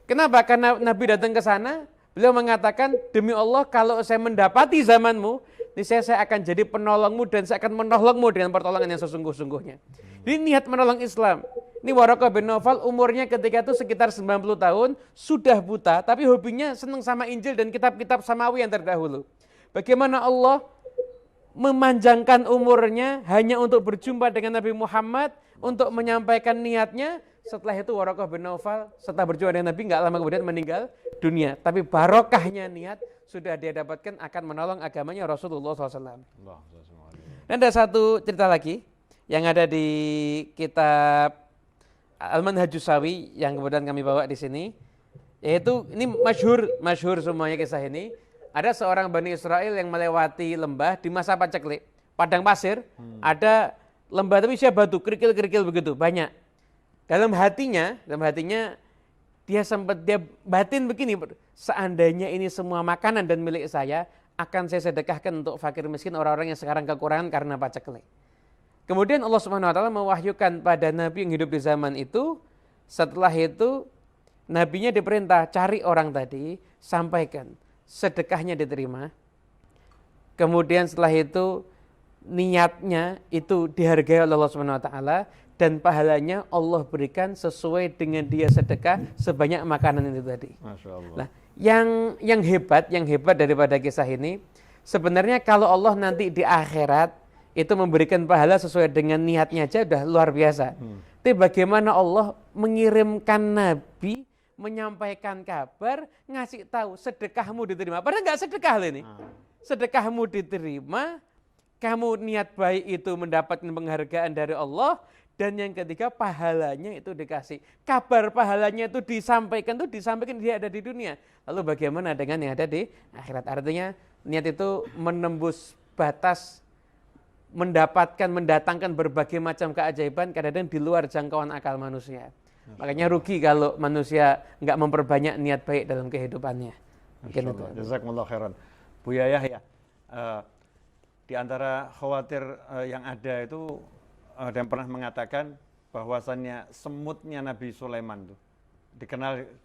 Kenapa? Karena Nabi datang ke sana, beliau mengatakan, demi Allah kalau saya mendapati zamanmu, saya akan jadi penolongmu dan saya akan menolongmu dengan pertolongan yang sesungguh-sungguhnya. Ini niat menolong Islam. Ini Waraqah bin Naufal umurnya ketika itu sekitar 90 tahun, sudah buta, tapi hobinya senang sama Injil dan kitab-kitab samawi yang terdahulu. Bagaimana Allah memanjangkan umurnya hanya untuk berjumpa dengan Nabi Muhammad, untuk menyampaikan niatnya. Setelah itu Waraqah bin Naufal setelah berjumpa dengan Nabi, nggak lama kemudian meninggal dunia. Tapi barokahnya niat sudah dia dapatkan akan menolong agamanya Rasulullah SAW. Dan ada satu cerita lagi yang ada di kitab Al-Manhajus Sawi yang kemudian kami bawa di sini, yaitu ini masyhur semuanya kisah ini. Ada seorang Bani Israel yang melewati lembah di masa paceklik, padang pasir, ada lembah tapi isinya batu, kerikil-kerikil begitu, banyak. Dalam hatinya dia batin begini, seandainya ini semua makanan dan milik saya, akan saya sedekahkan untuk fakir miskin, orang-orang yang sekarang kekurangan karena paceklik. Kemudian Allah Subhanahu wa taala mewahyukan pada nabi yang hidup di zaman itu. Setelah itu nabinya diperintah, cari orang tadi, sampaikan, sedekahnya diterima. Kemudian setelah itu niatnya itu dihargai oleh Allah Subhanahu wa taala dan pahalanya Allah berikan sesuai dengan dia sedekah sebanyak makanan itu tadi. Masya Allah. Nah, yang hebat daripada kisah ini, sebenarnya kalau Allah nanti di akhirat itu memberikan pahala sesuai dengan niatnya aja udah luar biasa. Tapi bagaimana Allah mengirimkan Nabi menyampaikan kabar, ngasih tahu sedekahmu diterima. Padahal nggak sedekah loh ini. Sedekahmu diterima, kamu niat baik itu mendapatkan penghargaan dari Allah, dan yang ketiga pahalanya itu dikasih. Kabar pahalanya itu disampaikan dia ada di dunia. Lalu bagaimana dengan yang ada di akhirat? Artinya niat itu menembus batas, mendatangkan berbagai macam keajaiban, kadang-kadang di luar jangkauan akal manusia. Makanya rugi kalau manusia nggak memperbanyak niat baik dalam kehidupannya. Mungkin itu. Jazakumullah khairan. Bu Yayah ya, di antara khawatir yang ada itu ada yang pernah mengatakan bahwasannya semutnya Nabi Sulaiman tuh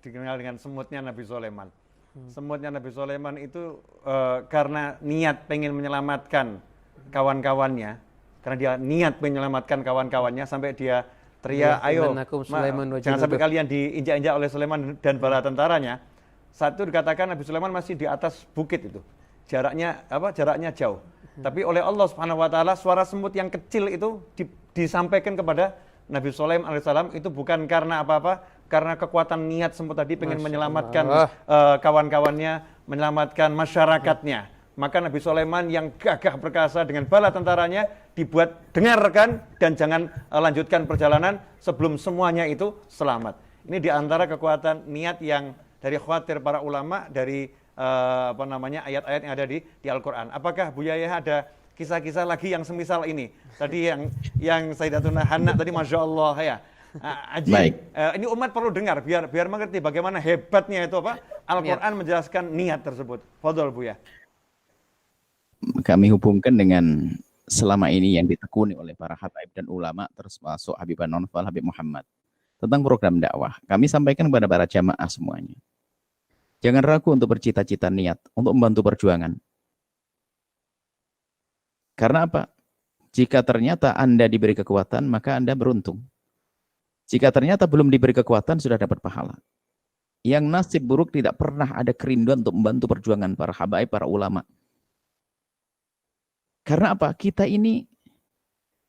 dikenal dengan semutnya Nabi Sulaiman. Semutnya Nabi Sulaiman itu karena niat pengen menyelamatkan kawan-kawannya, karena dia niat menyelamatkan kawan-kawannya sampai dia teriak, ayo jangan sampai kalian diinjak-injak oleh Sulaiman dan bala tentaranya. Saat itu dikatakan Nabi Sulaiman masih di atas bukit itu, jaraknya jauh. Tapi oleh Allah Subhanahu Wa Taala suara semut yang kecil itu disampaikan kepada Nabi Sulaiman alaihissalam, itu bukan karena apa-apa, karena kekuatan niat semut tadi pengen menyelamatkan kawan-kawannya, menyelamatkan masyarakatnya. Maka Nabi Sulaiman yang gagah perkasa dengan bala tentaranya dibuat dengarkan dan jangan lanjutkan perjalanan sebelum semuanya itu selamat. Ini diantara kekuatan niat yang dari khawatir para ulama dari ayat-ayat yang ada di Al-Quran. Apakah Bu Yayah ada kisah-kisah lagi yang semisal ini? Tadi yang Sayyidatuna Hana tadi, Masya Allah ya. Aji, ini umat perlu dengar biar mengerti bagaimana hebatnya itu Al-Quran menjelaskan niat tersebut. Fadhol Bu ya. Kami hubungkan dengan selama ini yang ditekuni oleh para habaib dan ulama, termasuk Habib Nonfal, Habib Muhammad, tentang program dakwah. Kami sampaikan kepada para jamaah semuanya. Jangan ragu untuk bercita-cita niat, untuk membantu perjuangan. Karena apa? Jika ternyata Anda diberi kekuatan, maka Anda beruntung. Jika ternyata belum diberi kekuatan, sudah dapat pahala. Yang nasib buruk tidak pernah ada kerinduan untuk membantu perjuangan para habaib, para ulama. Karena apa? Kita ini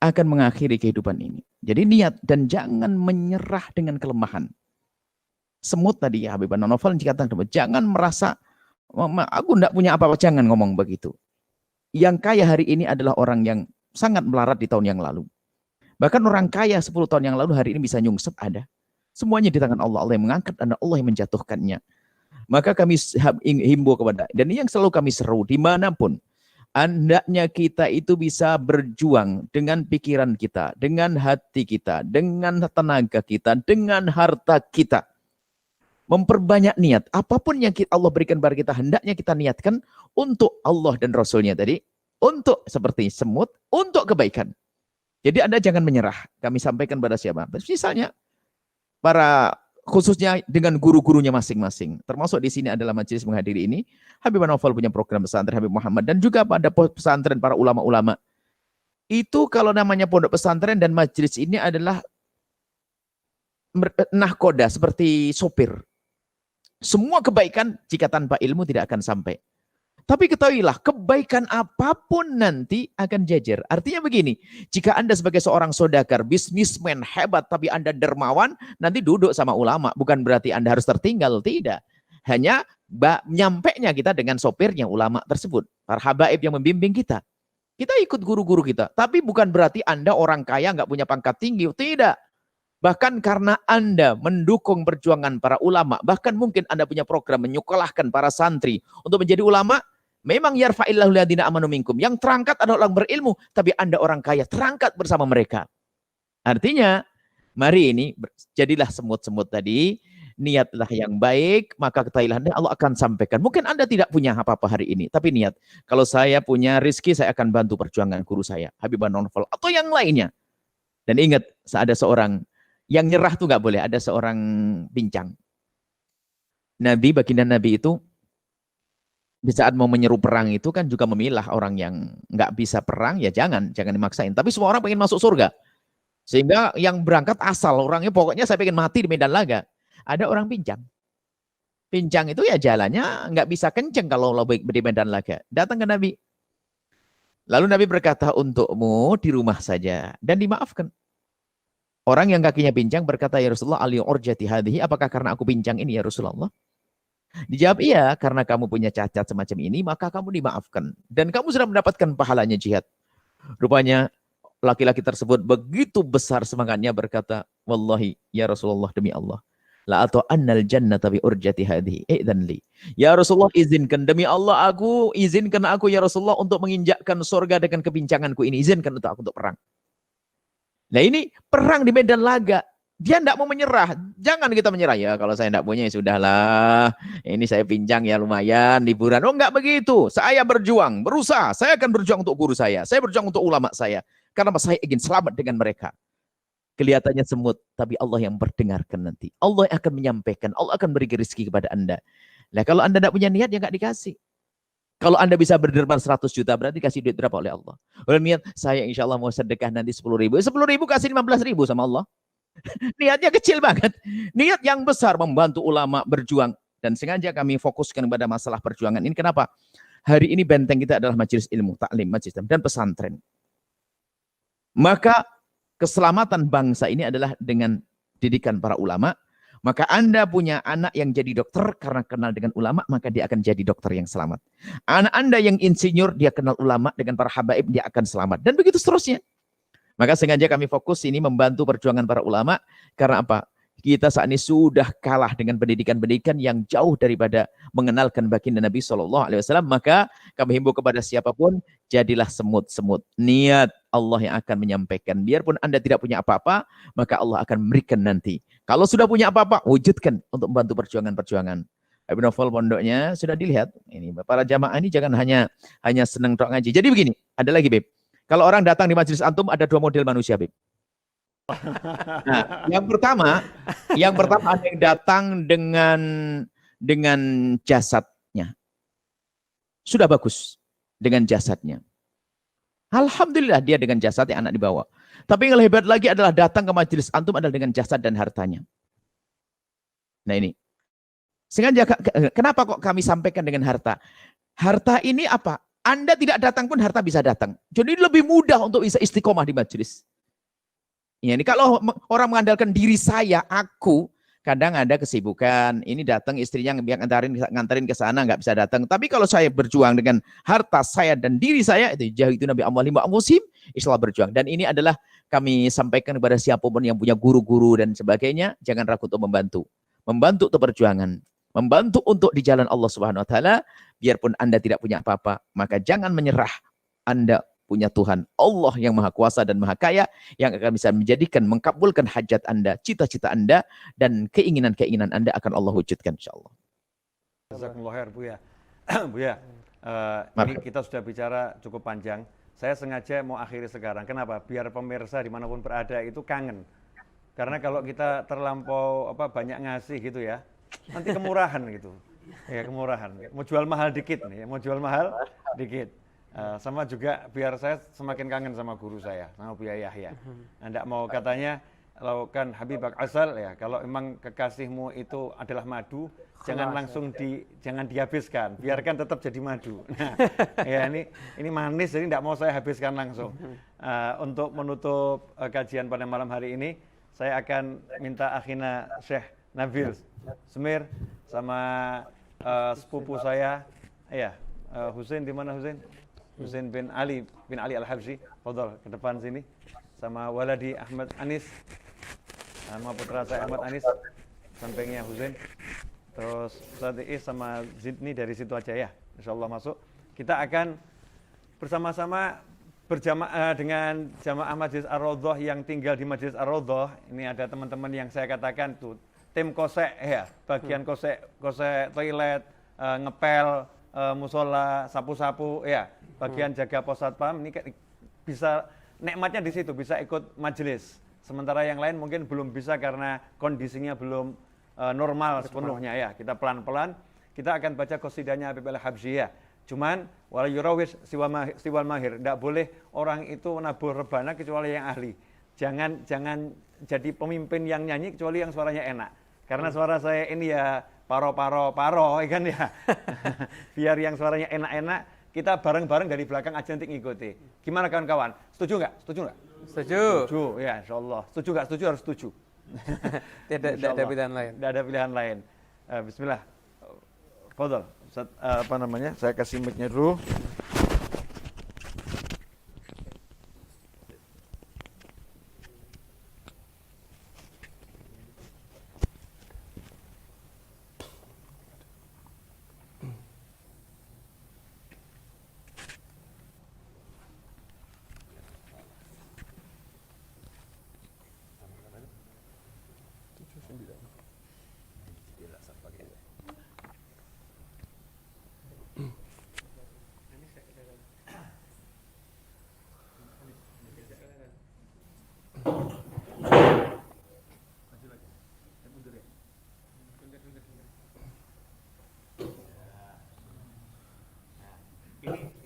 akan mengakhiri kehidupan ini. Jadi niat dan jangan menyerah dengan kelemahan. Semut tadi ya Habib Novel dikatakan, jangan merasa aku tidak punya apa-apa, jangan ngomong begitu. Yang kaya hari ini adalah orang yang sangat melarat di tahun yang lalu. Bahkan orang kaya 10 tahun yang lalu hari ini bisa nyungsep ada. Semuanya di tangan Allah. Allah yang mengangkat dan Allah yang menjatuhkannya. Maka kami himbau kepada, dan ini yang selalu kami seru dimanapun. Hendaknya kita itu bisa berjuang dengan pikiran kita, dengan hati kita, dengan tenaga kita, dengan harta kita. Memperbanyak niat. Apapun yang Allah berikan kepada kita, hendaknya kita niatkan untuk Allah dan Rasulnya tadi. Untuk seperti semut, untuk kebaikan. Jadi Anda jangan menyerah. Kami sampaikan pada siapa? Misalnya, khususnya dengan guru-gurunya masing-masing. Termasuk di sini adalah majelis menghadiri ini. Habib Novel punya program pesantren Habib Muhammad. Dan juga pada pesantren para ulama-ulama. Itu kalau namanya pondok pesantren dan majelis ini adalah nahkoda, seperti sopir. Semua kebaikan jika tanpa ilmu tidak akan sampai. Tapi ketahuilah, kebaikan apapun nanti akan jajar. Artinya begini, jika Anda sebagai seorang saudagar, bisnismen hebat, tapi Anda dermawan, nanti duduk sama ulama. Bukan berarti Anda harus tertinggal, tidak. Hanya nyampainya kita dengan sopirnya ulama tersebut. Para habaib yang membimbing kita. Kita ikut guru-guru kita. Tapi bukan berarti Anda orang kaya, nggak punya pangkat tinggi. Tidak. Bahkan karena Anda mendukung perjuangan para ulama, bahkan mungkin Anda punya program menyekolahkan para santri untuk menjadi ulama, memang yarfa'illahu ladina amanu minkum. Yang terangkat adalah orang berilmu, tapi Anda orang kaya, terangkat bersama mereka. Artinya, mari ini, jadilah semut-semut tadi, niatlah yang baik, maka ketahuilah Allah akan sampaikan. Mungkin Anda tidak punya apa-apa hari ini, tapi niat. Kalau saya punya rezeki, saya akan bantu perjuangan guru saya, Habib Novel, atau yang lainnya. Dan ingat, ada seorang yang nyerah tuh nggak boleh, ada seorang pincang. Nabi, baginda Nabi itu, di saat mau menyeru perang itu kan juga memilah orang yang nggak bisa perang, ya jangan dimaksain. Tapi semua orang pengen masuk surga. Sehingga yang berangkat asal orangnya pokoknya saya pengen mati di medan laga. Ada orang pincang. Pincang itu ya jalannya nggak bisa kenceng kalau di medan laga. Datang ke Nabi. Lalu Nabi berkata, untukmu di rumah saja dan dimaafkan. Orang yang kakinya pincang berkata, ya Rasulullah, ali urjati hadhihi, apakah karena aku pincang ini ya Rasulullah? Dijawab, iya, karena kamu punya cacat semacam ini, maka kamu dimaafkan. Dan kamu sudah mendapatkan pahalanya jihad. Rupanya laki-laki tersebut begitu besar semangatnya berkata, wallahi ya Rasulullah, demi Allah, la atau annal jannata bi urjati hadhihi idzan li. Ya Rasulullah, izinkan, demi Allah aku izinkan aku ya Rasulullah untuk menginjakkan surga dengan kepincanganku ini, izinkan untuk aku untuk perang. Nah ini perang di medan laga. Dia tidak mau menyerah. Jangan kita menyerah. Ya kalau saya tidak punya ya sudahlah. Ini saya pincang ya lumayan liburan. Oh enggak begitu. Saya berjuang, berusaha. Saya akan berjuang untuk guru saya. Saya berjuang untuk ulama saya. Karena saya ingin selamat dengan mereka. Kelihatannya semut, tapi Allah yang berdengarkan nanti. Allah yang akan menyampaikan. Allah akan beri rezeki kepada Anda. Nah kalau Anda tidak punya niat, ya enggak dikasih. Kalau Anda bisa berderma 100 juta, berarti kasih duit berapa oleh Allah? Oleh niat, saya insya Allah mau sedekah nanti 10.000. 10.000 kasih 15.000 sama Allah. Niatnya kecil banget. Niat yang besar membantu ulama berjuang. Dan sengaja kami fokuskan pada masalah perjuangan ini. Kenapa? Hari ini benteng kita adalah majelis ilmu, taklim, majelis dan pesantren. Maka keselamatan bangsa ini adalah dengan didikan para ulama. Maka Anda punya anak yang jadi dokter karena kenal dengan ulama, maka dia akan jadi dokter yang selamat. Anak Anda yang insinyur, dia kenal ulama dengan para habaib, dia akan selamat. Dan begitu seterusnya. Maka sengaja kami fokus ini membantu perjuangan para ulama. Karena apa? Kita saat ini sudah kalah dengan pendidikan-pendidikan yang jauh daripada mengenalkan baginda Nabi SAW. Maka kami himbau kepada siapapun, jadilah semut-semut. Niat Allah yang akan menyampaikan. Biarpun Anda tidak punya apa-apa, maka Allah akan memberikan nanti. Kalau sudah punya apa-apa, wujudkan untuk membantu perjuangan-perjuangan. Habib Novel pondoknya sudah dilihat. Ini para jamaah ini jangan hanya senang tok ngaji. Jadi begini, ada lagi Beb. Kalau orang datang di majelis antum ada dua model manusia, Beb. Nah, yang pertama ada yang datang dengan jasadnya. Sudah bagus dengan jasadnya. Alhamdulillah dia dengan jasadnya anak dibawa. Tapi yang hebat lagi adalah datang ke majelis antum adalah dengan jasad dan hartanya. Nah ini. Sengaja kenapa kok kami sampaikan dengan harta? Harta ini apa? Anda tidak datang pun harta bisa datang. Jadi lebih mudah untuk bisa istiqomah di majelis. Ya, ini kalau orang mengandalkan diri saya, aku kadang ada kesibukan. Ini datang istrinya ngantarin ke sana nggak bisa datang. Tapi kalau saya berjuang dengan harta saya dan diri saya, itu Nabi Allah lima musim, Islam berjuang. Dan ini adalah kami sampaikan kepada siapapun yang punya guru-guru dan sebagainya, jangan ragu untuk membantu. Membantu untuk perjuangan. Membantu untuk di jalan Allah Subhanahu wa taala, biarpun Anda tidak punya apa-apa, maka jangan menyerah. Anda punya Tuhan, Allah yang Maha Kuasa dan Maha Kaya, yang akan bisa menjadikan, mengkabulkan hajat Anda, cita-cita Anda, dan keinginan-keinginan Anda akan Allah wujudkan, insyaAllah. Jazakumullah khair, Buya. Buya, ini kita sudah bicara cukup panjang. Saya sengaja mau akhiri sekarang. Kenapa? Biar pemirsa dimanapun berada itu kangen. Karena kalau kita terlampau banyak ngasih gitu ya, nanti kemurahan gitu. Ya, kemurahan. Mau jual mahal dikit nih, mau jual mahal dikit. Sama juga biar saya semakin kangen sama guru saya, sama Buya Yahya. Anda mau katanya, kalau kan Habibak Asal ya, kalau emang kekasihmu itu adalah madu, jangan langsung jangan dihabiskan, biarkan tetap jadi madu. Nah, ya ini manis, jadi tidak mau saya habiskan langsung. Untuk menutup kajian pada malam hari ini, saya akan minta akhina Syekh Nabil Semir sama sepupu saya, ya Husain, di mana Husain? Husain bin Ali Al-Habsyi, fadhal ke depan sini, sama waladi Ahmad Anis, sama putra saya Ahmad Anis, sampingnya Husain, terus Ustaz Iis sama Zidni dari situ aja ya, insyaallah masuk. Kita akan bersama-sama berjamaah dengan jamaah Majelis Ar-Raudhah yang tinggal di Majelis Ar-Raudhah. Ini ada teman-teman yang saya katakan tuh tim kosek ya, bagian kosek toilet, ngepel, musola, sapu-sapu ya, bagian jaga pos satpam. Ini bisa nikmatnya di situ, bisa ikut majelis. Sementara yang lain mungkin belum bisa karena kondisinya belum normal sepenuhnya ya. Kita pelan-pelan kita akan baca qasidahnya Habib Al-Habsyi ya. Cuman wal yurawis siwal mahir, tidak boleh orang itu nabuh rebana kecuali yang ahli. jangan jadi pemimpin yang nyanyi kecuali yang suaranya enak. Karena suara saya ini ya paro ya kan ya. Biar yang suaranya enak-enak, kita bareng-bareng dari belakang aja nanti ngikuti. Gimana kawan-kawan? Setuju nggak? Setuju nggak? Setuju. Setuju, ya insyaallah. Setuju nggak? Setuju harus setuju. Tidak ada pilihan lain. Tidak ada pilihan lain. Bismillah. Fadhal. Apa namanya? Saya kasih mic-nya dulu.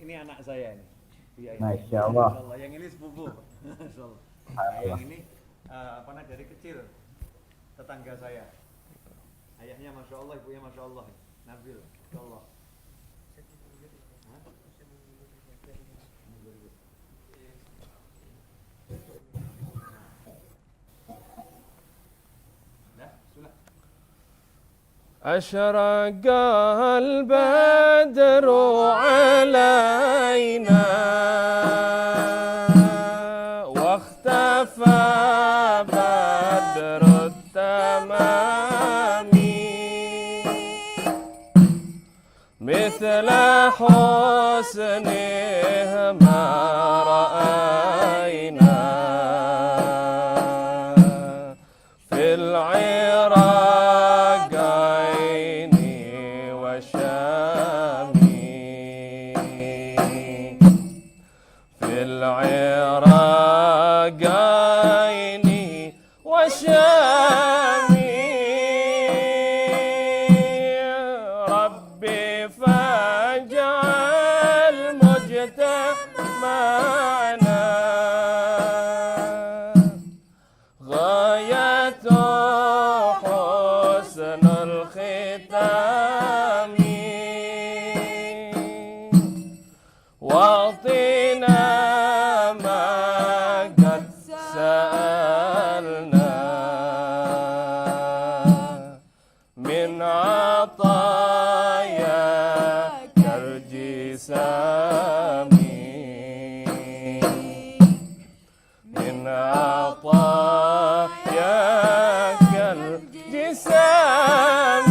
Ini anak saya ini. Iya, Masya Allah. Yang ini sepupu. Nah, yang ini dari kecil tetangga saya. Ayahnya Masya Allah, ibunya Masya Allah. Nabil, Masya Allah. أشرق البدر علينا واختفى بدر التمام مثل حسنه ما رأينا في العراقين والشام في العراقين والشام ربي فاجعل مجتمعنا غاية حسن الختام واعطنا ما قد سألنا من عطاياك الجسام من عطاياك الجسام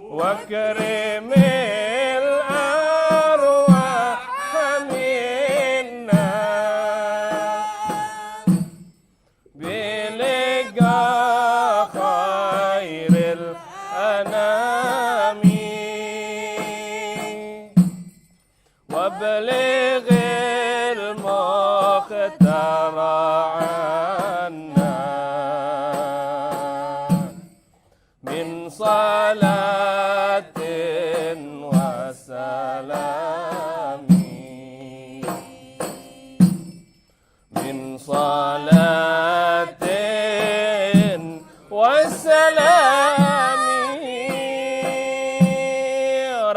واكرم الأرواح منا بلقاء خير الأنام وابلغ المختار عنا من صلاة وسلام من صلاة وسلام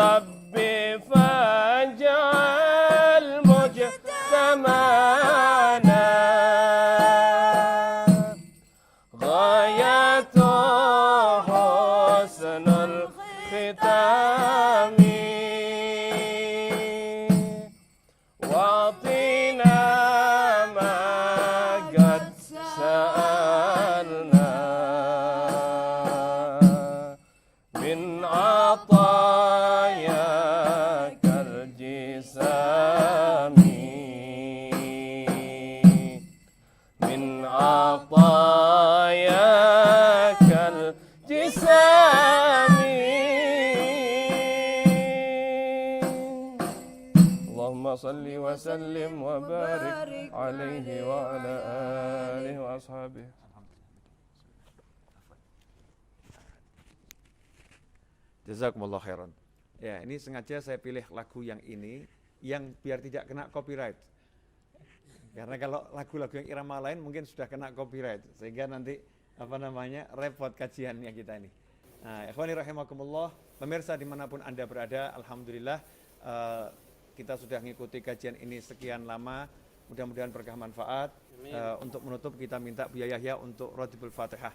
ربي فاجعل مجتمعنا غاية حسن الختام واعطنا ما قد سألنا من عطاياك الجسام من عطاياك الجسام اللهم صل وسلم وبارك عليه وعلى آله وأصحابه. Jazakumullah khairan. Ya, ini sengaja saya pilih lagu yang ini yang biar tidak kena copyright. Karena kalau lagu-lagu yang irama lain mungkin sudah kena copyright, sehingga nanti repot kajiannya kita ini. Nah, ikhwani rahimakumullah, pemirsa dimanapun Anda berada, alhamdulillah kita sudah mengikuti kajian ini sekian lama. Mudah-mudahan berkah manfaat. Untuk menutup kita minta Buya Yahya untuk Radibul Fatihah.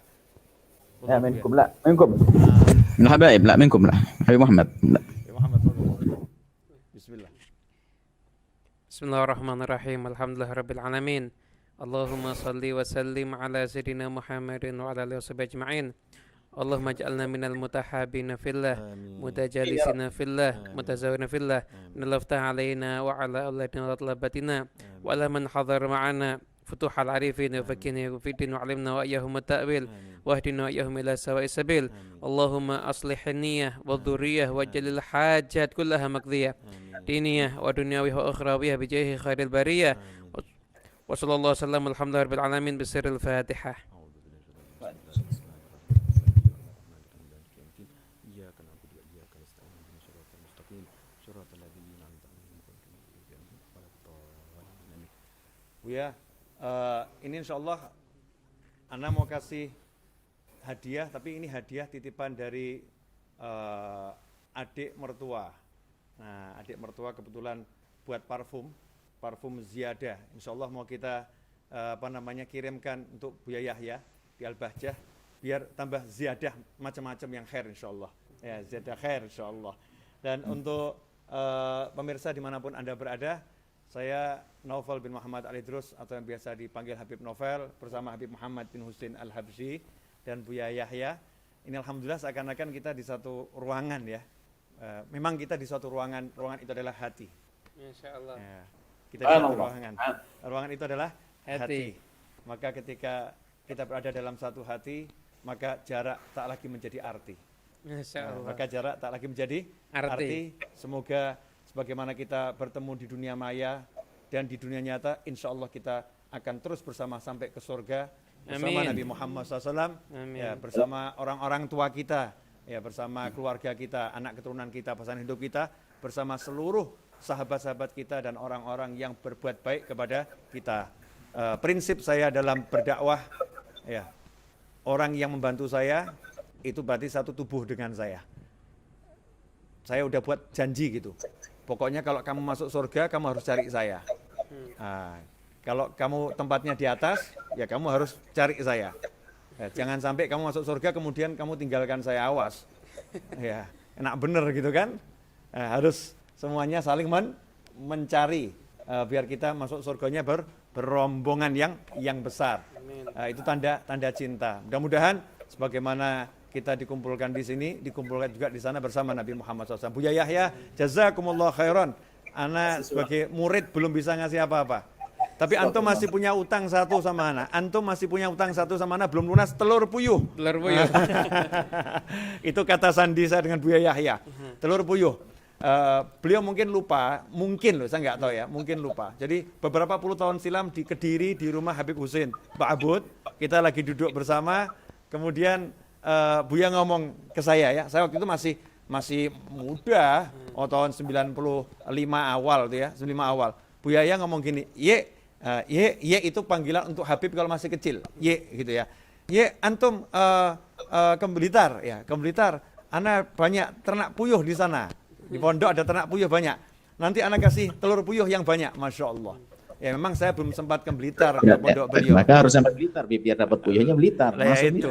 Ya, minkum la, minkum. Nah, habaib, la minkum la. Habib Muhammad. Ya Muhammad sallallahu. Bismillah. Bismillahirrahmanirrahim. Alhamdulillahirabbil alamin. Allahumma salli wa sallim ala sayyidina Muhammadin wa ala alihi washabihi ajma'in. Allahumma ij'alna minal mutahabina fillah, mutajalisina fillah, mutazawwirina fillah. Nallaftah alaina wa ala auladina wa talabatina wa ala man hadar ma'ana فتوح العارفين وفكنا في الدين وعلمنا وإياهم التأويل واهدنا وإياهم إلى سواء السبيل اللهم أصلح النية والذرية واجعل الحاجات كلها مقضية دينية ودنيوية وأخروية بجاه خير البرية وصلى الله وسلم الحمد لله رب العالمين بسر الفاتحة. Buya, ini insya Allah Ana mau kasih hadiah, tapi ini hadiah titipan dari adik mertua. Nah, adik mertua kebetulan buat parfum Ziyadah. Insya Allah mau kita kirimkan untuk Buya Yahya di Al-Bahjah, biar tambah ziyadah macam-macam yang khair insya Allah. Ya, ziyadah khair insya Allah. Dan untuk pemirsa dimanapun Anda berada, saya Naufal bin Muhammad Al-Idrus atau yang biasa dipanggil Habib Novel bersama Habib Muhammad bin Husin Al-Habsyi dan Buya Yahya. Ini alhamdulillah seakan-akan kita di satu ruangan ya. Memang kita di suatu ruangan itu adalah hati. Insyaallah. Ya, kita di satu ruangan. Ruangan itu adalah hati. Maka ketika kita berada dalam satu hati, maka jarak tak lagi menjadi arti. Maka jarak tak lagi menjadi arti. Semoga sebagaimana kita bertemu di dunia maya dan di dunia nyata, insya Allah kita akan terus bersama sampai ke surga bersama Nabi Muhammad SAW, ya, bersama orang-orang tua kita, ya, bersama keluarga kita, anak keturunan kita, pasangan hidup kita, bersama seluruh sahabat-sahabat kita dan orang-orang yang berbuat baik kepada kita. Prinsip saya dalam berdakwah, ya, orang yang membantu saya itu berarti satu tubuh dengan saya. Saya udah buat janji gitu. Pokoknya kalau kamu masuk surga, kamu harus cari saya. Nah, kalau kamu tempatnya di atas, ya kamu harus cari saya. Ya, jangan sampai kamu masuk surga, kemudian kamu tinggalkan saya, awas. Ya, enak bener gitu kan? Harus semuanya saling mencari, biar kita masuk surganya berombongan yang besar. Itu tanda cinta. Mudah-mudahan sebagaimana kita dikumpulkan di sini, dikumpulkan juga di sana bersama Nabi Muhammad SAW. Buya Yahya, jazakumullah khairan. Ana sebagai murid belum bisa ngasih apa-apa. Tapi antum masih punya utang satu sama ana. Antum masih punya utang satu sama ana, belum lunas, telur puyuh. Telur puyuh. Itu kata sandi saya dengan Buya Yahya. Telur puyuh. Beliau mungkin lupa, mungkin loh, saya nggak tahu ya, mungkin lupa. Jadi beberapa puluh tahun silam di Kediri, di rumah Habib Husin, Pak Abud, kita lagi duduk bersama, kemudian Buya ngomong ke saya ya, saya waktu itu masih muda, tahun 95 awal tuh ya, 95 awal. Buya Yahya ngomong gini, ye itu panggilan untuk Habib kalau masih kecil, ye gitu ya. Ye antum ke Blitar ya, ke Blitar, ana banyak ternak puyuh di sana. Di pondok ada ternak puyuh banyak. Nanti ana kasih telur puyuh yang banyak, Masya Allah. Ya memang saya belum sempat ke Blitar ke pondok beliau. Maka harus sampai Blitar biar dapat puyuhnya Blitar. Ya itu.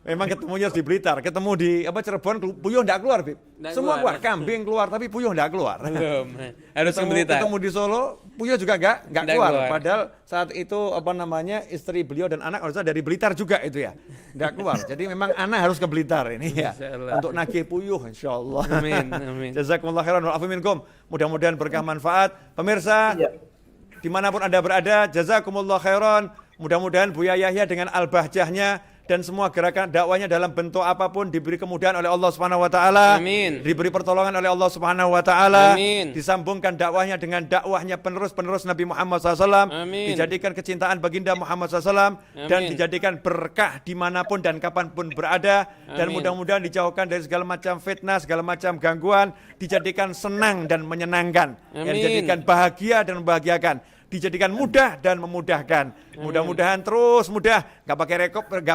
memang ketemunya di Blitar, ketemu di Cirebon puyuh enggak keluar, Bib. Semua keluar, kambing keluar tapi puyuh enggak keluar. Belum. Harus ke Blitar. Ketemu di Solo, puyuh juga enggak keluar. Padahal saat itu istri beliau dan anak harusnya dari Blitar juga itu ya. Enggak keluar. Jadi memang anak harus ke Blitar ini ya. Untuk nagih puyuh insyaallah. Amin, amin. Jazakumullah khairan wa afu minkum. Mudah-mudahan berkah manfaat. Pemirsa, dimanapun Anda berada, jazakumullah khairan. Mudah-mudahan Buya Yahya dengan Al-Bahjahnya dan semua gerakan dakwahnya dalam bentuk apapun diberi kemudahan oleh Allah Subhanahu wa taala. Amin. Diberi pertolongan oleh Allah Subhanahu wa taala. Amin. Disambungkan dakwahnya dengan dakwahnya penerus-penerus Nabi Muhammad SAW. Amin. Dijadikan kecintaan baginda Muhammad SAW dan Amin. dijadikan berkah dimanapun dan kapanpun berada. Dan Amin. mudah-mudahan dijauhkan dari segala macam fitnah, segala macam gangguan, dijadikan senang dan menyenangkan, yang Amin. dijadikan bahagia dan membahagiakan, dijadikan mudah dan memudahkan. Mudah-mudahan terus mudah, nggak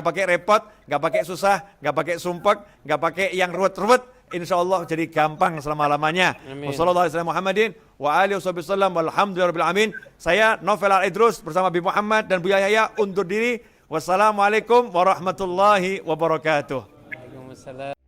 pakai repot, nggak pakai susah, nggak pakai sumpek, nggak pakai yang ruwet-ruwet. Insya Allah jadi gampang selama-lamanya. Amin. Wassalamualaikum. Saya Novel Al-Idrus bersama Bi Muhammad dan Bu Yahya undur diri. Wassalamualaikum warahmatullahi wabarakatuh. Waalaikumsalam.